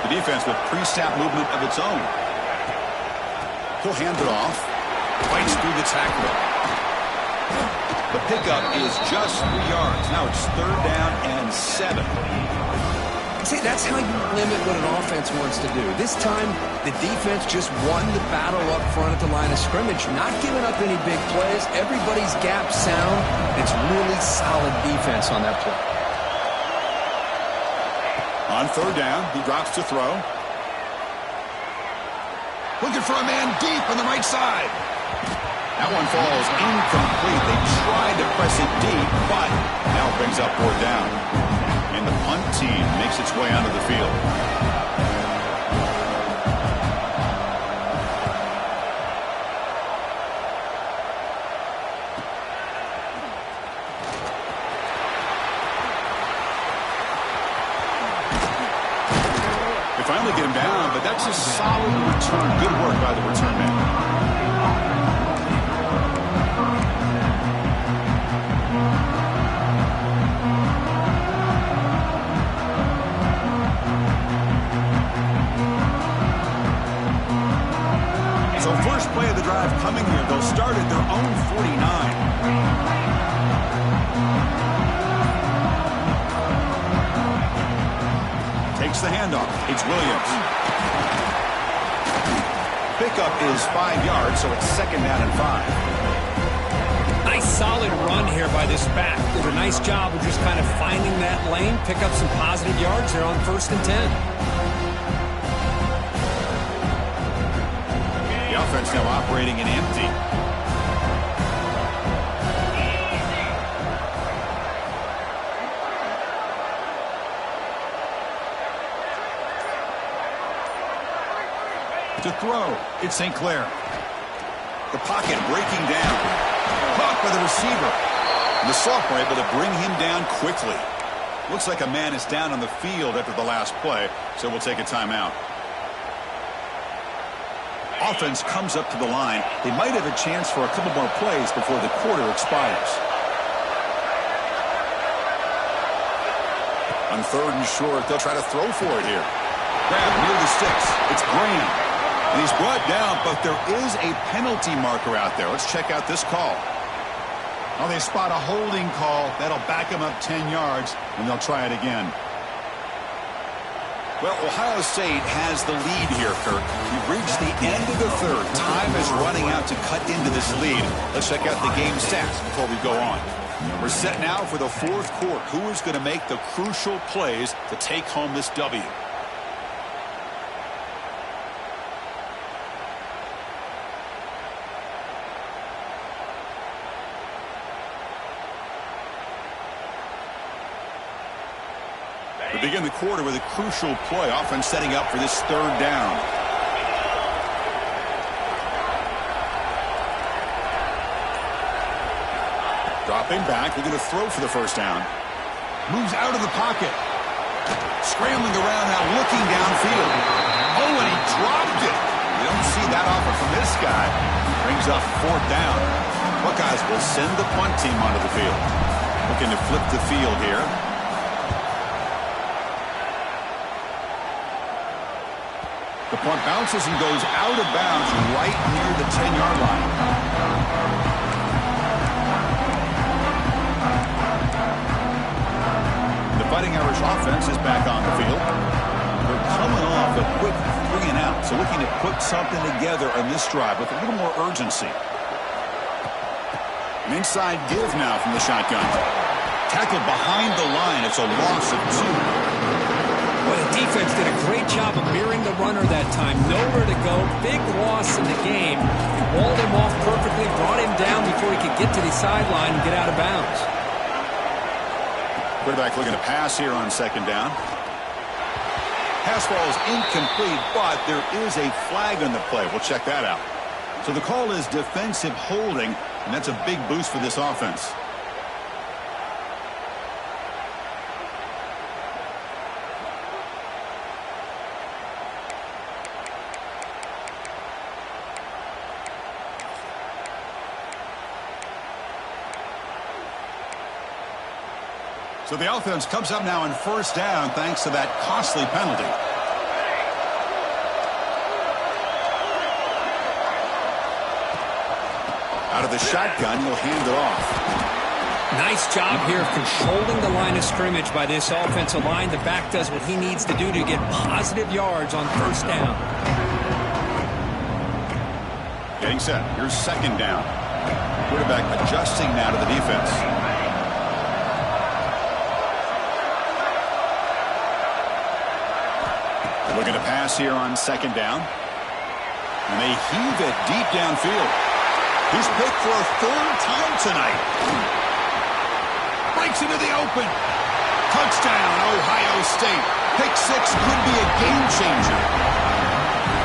The defense with pre-snap movement of its own. He'll hand it off. Fights through the tackler. The pickup is just 3 yards. Now it's 3rd down and 7. See, that's how you limit what an offense wants to do. This time, the defense just won the battle up front at the line of scrimmage, not giving up any big plays. Everybody's gap sound. It's really solid defense on that play. On 3rd down, he drops to throw. Looking for a man deep on the right side. That one falls incomplete. They tried to press it deep, but now brings up 4th down. And the punt team makes its way onto the field. Finally get him down, but that's a solid return. Good work by the return man. So first play of the drive coming here. They'll start at their own 49. Takes the handoff. It's Williams. Pickup is 5 yards, so it's 2nd down and 5. Nice solid run here by this back. Did a nice job of just kind of finding that lane, pick up some positive yards there on 1st and 10. The offense now operating in empty. To throw, it's St. Clair. The pocket breaking down. Caught by the receiver. And the sophomore able to bring him down quickly. Looks like a man is down on the field after the last play, so we'll take a timeout. Offense comes up to the line. They might have a chance for a couple more plays before the quarter expires. On 3rd and short, they'll try to throw for it here. Grab near the sticks. It's Graham. And he's brought down, but there is a penalty marker out there. Let's check out this call. Oh, they spot a holding call. That'll back him up 10 yards, and they'll try it again. Well, Ohio State has the lead here, Kirk. We've reached the end of the third. Time is running out to cut into this lead. Let's check out the game stats before we go on. We're set now for the fourth quarter. Who is going to make the crucial plays to take home this W? We begin the quarter with a crucial play. Offense setting up for this third down. Dropping back. We're going to throw for the first down. Moves out of the pocket. Scrambling around now, looking downfield. Oh, and he dropped it. You don't see that often from this guy. Brings up fourth down. Buckeyes will send the punt team onto the field. Looking to flip the field here. The punt bounces and goes out of bounds right near the 10-yard line. The Fighting Irish offense is back on the field. They're coming off a quick 3-and-out, so looking to put something together on this drive with a little more urgency. An inside give now from the shotgun. Tackled behind the line. It's a loss of 2. Well, the defense did a great job of mirroring the runner that time. Nowhere to go. Big loss in the game. He walled him off perfectly, brought him down before he could get to the sideline and get out of bounds. Quarterback looking to pass here on second down. Pass ball is incomplete, but there is a flag on the play. We'll check that out. So the call is defensive holding, and that's a big boost for this offense. So the offense comes up now on first down thanks to that costly penalty. Out of the shotgun, he'll hand it off. Nice job here of controlling the line of scrimmage by this offensive line. The back does what he needs to do to get positive yards on first down. Getting set. Here's second down. Quarterback adjusting now to the defense. Looking to pass here on second down. And they heave it deep downfield. He's picked for a third time tonight. Breaks into the open. Touchdown, Ohio State. Pick six could be a game changer.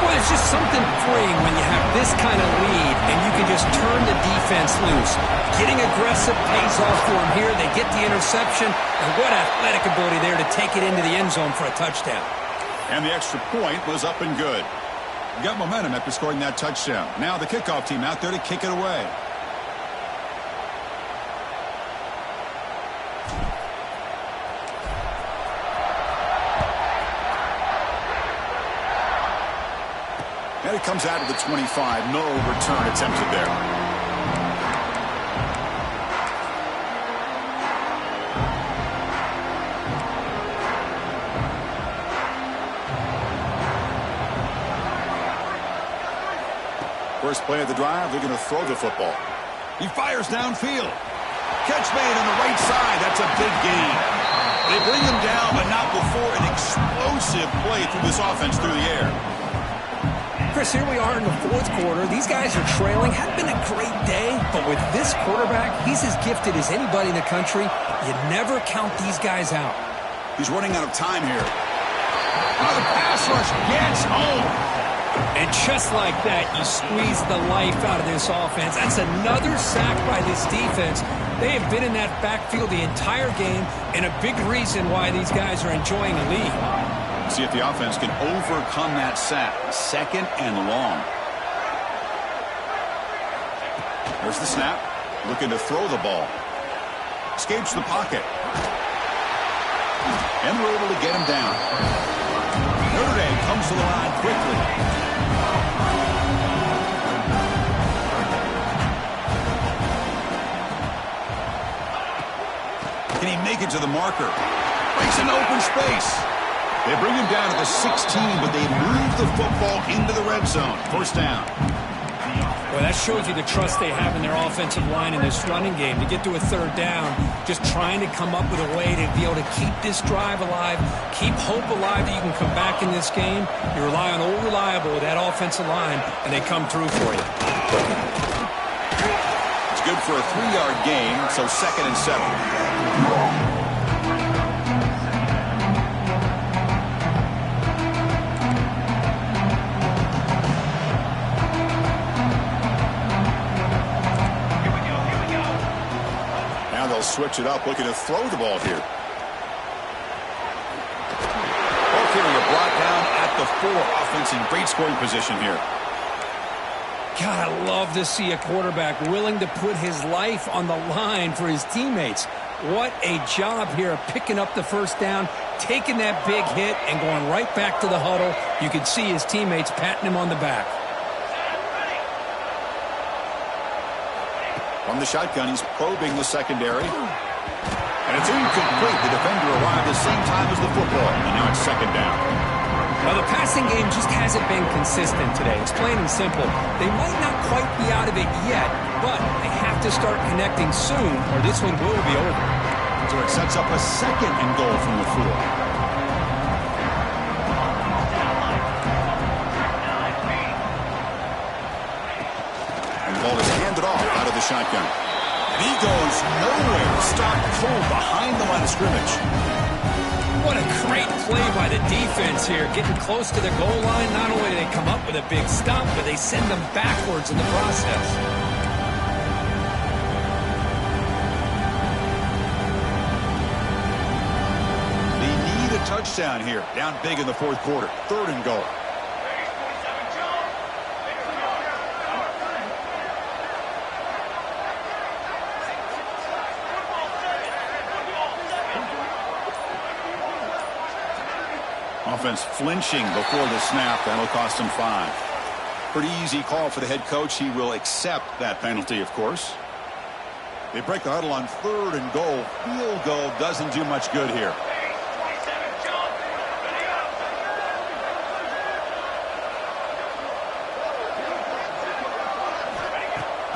Well, it's just something freeing when you have this kind of lead and you can just turn the defense loose. Getting aggressive pays off for them here. They get the interception. And what athletic ability there to take it into the end zone for a touchdown. And the extra point was up and good. Got momentum after scoring that touchdown. Now the kickoff team out there to kick it away. And it comes out of the 25. No return attempted there. First play of the drive, they're going to throw the football. He fires downfield. Catch made on the right side. That's a big gain. They bring him down, but not before an explosive play through this offense through the air. Chris, here we are in the fourth quarter. These guys are trailing. Hadn't been a great day, but with this quarterback, he's as gifted as anybody in the country. You never count these guys out. He's running out of time here. Oh, the pass rush gets home. And just like that, you squeeze the life out of this offense. That's another sack by this defense. They have been in that backfield the entire game, and a big reason why these guys are enjoying a lead. See if the offense can overcome that sack. Second and long. There's the snap. Looking to throw the ball. Escapes the pocket. And we're able to get him down. Notre Dame comes to the line quickly. Can he make it to the marker? Makes an open space. They bring him down to the 16, but they move the football into the red zone. First down. Well, that shows you the trust they have in their offensive line in this running game. To get to a third down, just trying to come up with a way to be able to keep this drive alive, keep hope alive that you can come back in this game. You rely on old reliable with that offensive line, and they come through for you. It's good for a 3-yard gain, so 2nd and 7. Switch it up, looking to throw the ball here. Ball carrier brought down at the 4. Offense in great scoring position here. God, I love to see a quarterback willing to put his life on the line for his teammates. What a job here of picking up the first down, taking that big hit, and going right back to the huddle. You can see his teammates patting him on the back. From the shotgun, he's probing the secondary. And it's incomplete. The defender arrived at the same time as the football. And now it's 2nd down. Well, the passing game just hasn't been consistent today. It's plain and simple. They might not quite be out of it yet, but they have to start connecting soon or this one will be over. So it sets up a 2nd and goal from the 4. Ball is handed off out of the shotgun. And he goes nowhere. Stop cold behind the line of scrimmage. What a great play by the defense here. Getting close to the goal line. Not only do they come up with a big stop, but they send them backwards in the process. They need a touchdown here. Down big in the 4th quarter. 3rd and goal. Offense flinching before the snap. That'll cost him 5. Pretty easy call for the head coach. He will accept that penalty, of course. They break the huddle on 3rd and goal. Field goal doesn't do much good here.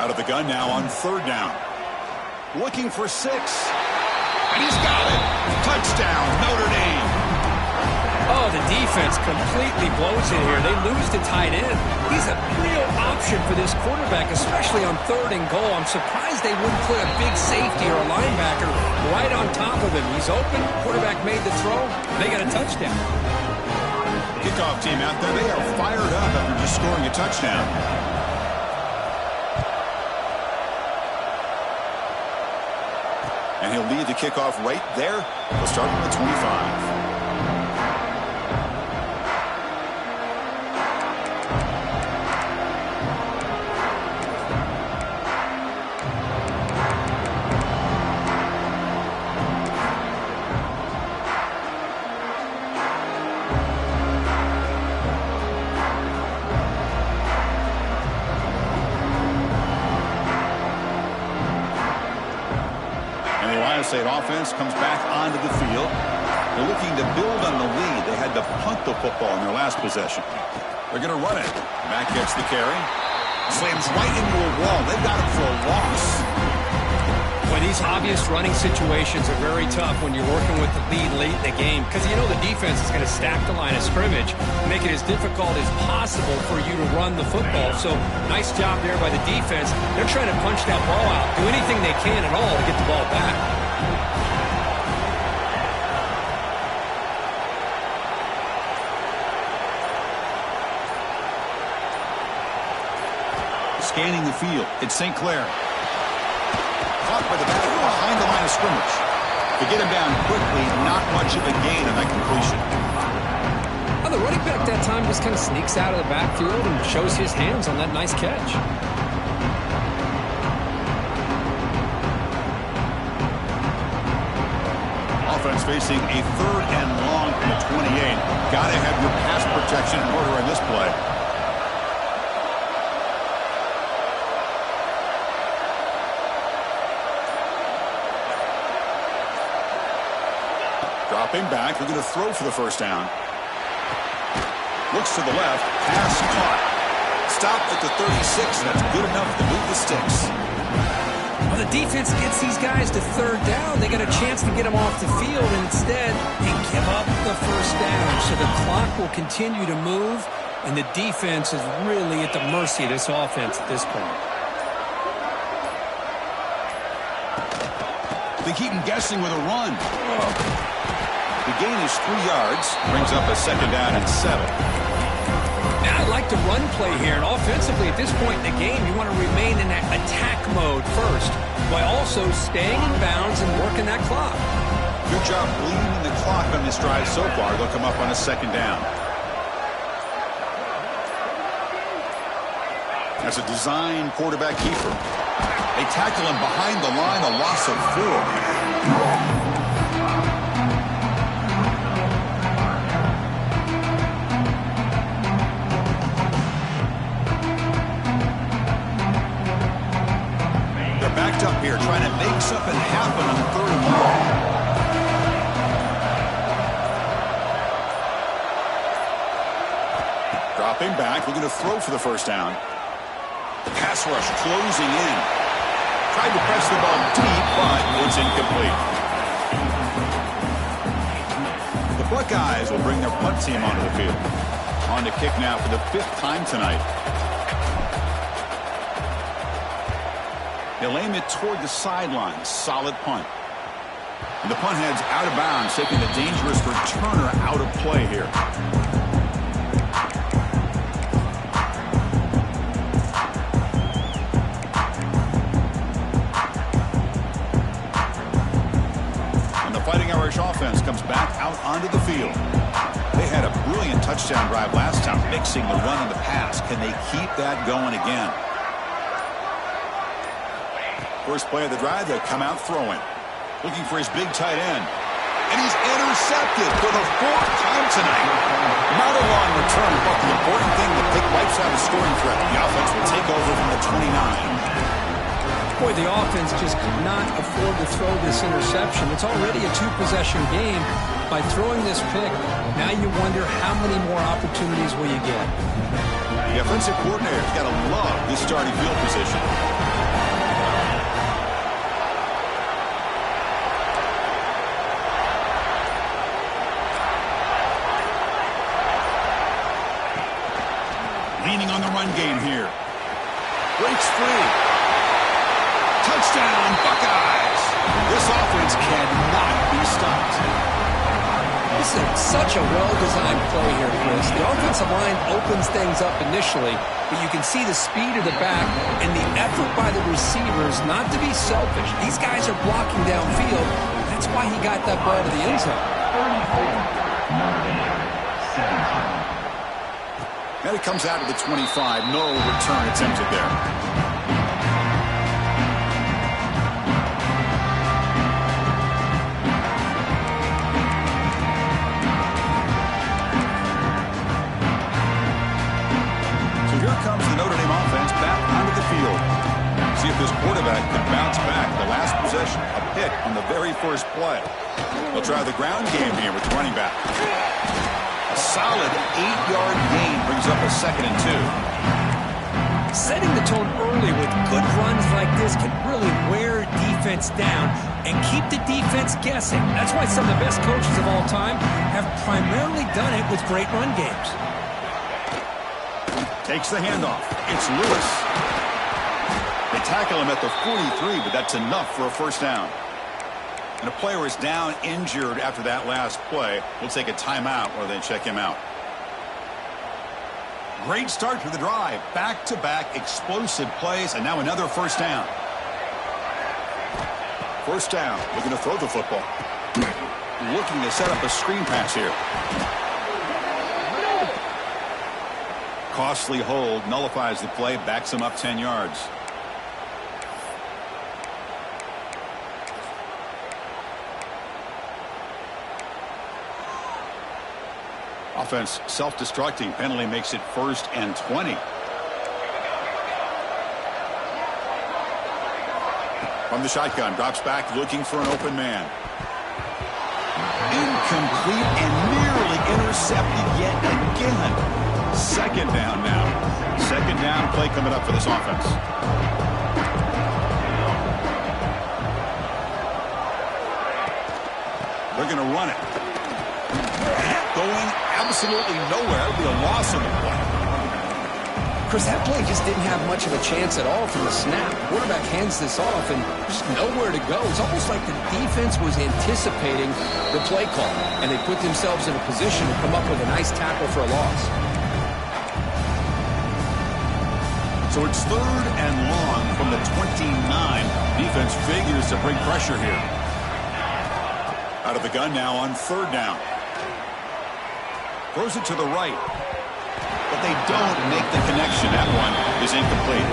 Out of the gun now on 3rd down. Looking for 6. And he's got it. Touchdown, Notre Dame. Oh, the defense completely blows it here. They lose to tight end. He's a real option for this quarterback, especially on 3rd and goal. I'm surprised they wouldn't put a big safety or a linebacker right on top of him. He's open. Quarterback made the throw. They got a touchdown. Kickoff team out there. They are fired up after just scoring a touchdown. And he'll lead the kickoff right there. He'll start from the 25. State offense comes back onto the field. They're looking to build on the lead. They had to punt the football in their last possession. They're going to run it. Mack gets the carry. Slams right into a wall. They've got him for a loss. Well, these obvious running situations are very tough when you're working with the lead late in the game because you know the defense is going to stack the line of scrimmage, make it as difficult as possible for you to run the football. So nice job there by the defense. They're trying to punch that ball out, do anything they can at all to get the ball back. Scanning the field. It's St. Clair. Caught by the back behind the line of scrimmage. To get him down quickly, not much of a gain on that completion. Well, the running back that time just kind of sneaks out of the backfield and shows his hands on that nice catch. Offense facing a 3rd and long from the 28. Got to have your pass protection in order in this play. Dropping back, we're going to throw for the first down. Looks to the left, pass caught. Stopped at the 36, that's good enough to move the sticks. Well, the defense gets these guys to third down. They got a chance to get them off the field, and instead they give up the first down. So the clock will continue to move, and the defense is really at the mercy of this offense at this point. They keep him guessing with a run. The gain is 3 yards, brings up a second down and 7. Now, I like the run play here, and offensively at this point in the game, you want to remain in that attack mode first, while also staying in bounds and working that clock. Good job bleeding the clock on this drive so far. They'll come up on a second down. That's a design quarterback keeper. They tackle him behind the line, a loss of 4. Backed up here, trying to make something happen on 3rd and long. Dropping back, we're going to throw for the first down. The pass rush closing in. Tried to press the ball deep, but it's incomplete. The Buckeyes will bring their punt team onto the field. On to kick now for the 5th time tonight. They'll aim it toward the sideline. Solid punt. And the punt heads out of bounds, taking the dangerous returner out of play here. And the Fighting Irish offense comes back out onto the field. They had a brilliant touchdown drive last time, mixing the run and the pass. Can they keep that going again? First play of the drive, they'll come out throwing. Looking for his big tight end. And he's intercepted for the 4th time tonight. Not a long return, but the important thing that Pick wipes out a scoring threat. The offense will take over from the 29. Boy, the offense just could not afford to throw this interception. It's already a 2-possession game. By throwing this pick, now you wonder how many more opportunities will you get. The offensive coordinator's got to love this starting field position. Leaning on the run game here. Breaks free. Touchdown, Buckeyes. This offense cannot be stopped. This is such a well-designed play here, Chris. The offensive line opens things up initially, but you can see the speed of the back and the effort by the receivers not to be selfish. These guys are blocking downfield. That's why he got that ball to the end zone. And it comes out of the 25. No return attempted there. So here comes the Notre Dame offense back onto the field. See if this quarterback can bounce back. The last possession, a pick on the very first play. They'll try the ground game here with the running back. Solid 8-yard gain brings up a 2nd and 2. Setting the tone early with good runs like this can really wear defense down and keep the defense guessing. That's why some of the best coaches of all time have primarily done it with great run games. Takes the handoff. It's Lewis. They tackle him at the 43, but that's enough for a first down. And a player is down injured after that last play. We'll take a timeout or then check him out. Great start to the drive. Back-to-back explosive plays, and now another first down. First down. Looking to throw the football. Looking to set up a screen pass here. Costly hold. Nullifies the play. Backs him up 10 yards. Offense self-destructing. Penalty makes it 1st and 20. From the shotgun, drops back looking for an open man. Incomplete and nearly intercepted yet again. Second down now. Second down play coming up for this offense. They're going to run it. Going absolutely nowhere. It'll be a loss of the play. Chris, that play just didn't have much of a chance at all from the snap. The quarterback hands this off and just nowhere to go. It's almost like the defense was anticipating the play call, and they put themselves in a position to come up with a nice tackle for a loss. So it's third and long from the 29. Defense figures to bring pressure here. Out of the gun now on third down. Throws it to the right. But they don't make the connection. That one is incomplete.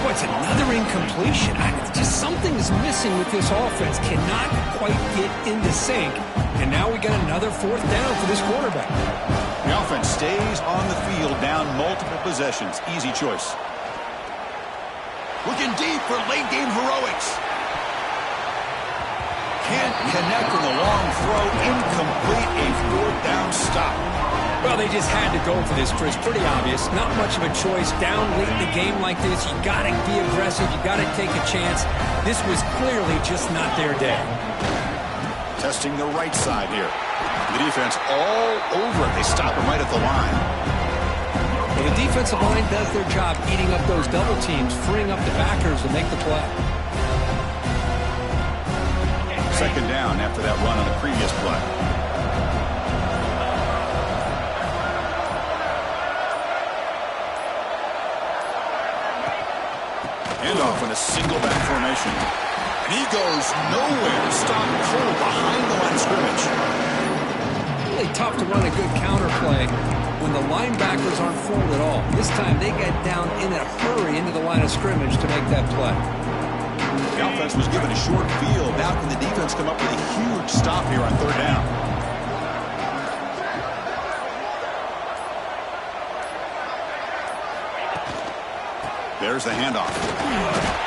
Boy, it's another incompletion. Just something is missing with this offense. Cannot quite get into sync. And now we got another fourth down for this quarterback. The offense stays on the field, down multiple possessions. Easy choice. Looking deep for late game heroics. Can't connect with a long throw. Incomplete. A fourth down stop. Well, they just had to go for this, Chris. Pretty obvious. Not much of a choice. Down late in the game like this, you got to be aggressive. You got to take a chance. This was clearly just not their day. Testing the right side here. The defense all over it. They stop him right at the line. Well, the defensive line does their job eating up those double teams, freeing up the backers to make the play. Second down after that run on the previous play. Handoff in a single back formation. And he goes nowhere. Stop cold behind the line of scrimmage. Really tough to run a good counter play when the linebackers aren't full at all. This time they get down in a hurry into the line of scrimmage to make that play. The offense was given a short field. Now can the defense come up with a huge stop here on third down? There's the handoff.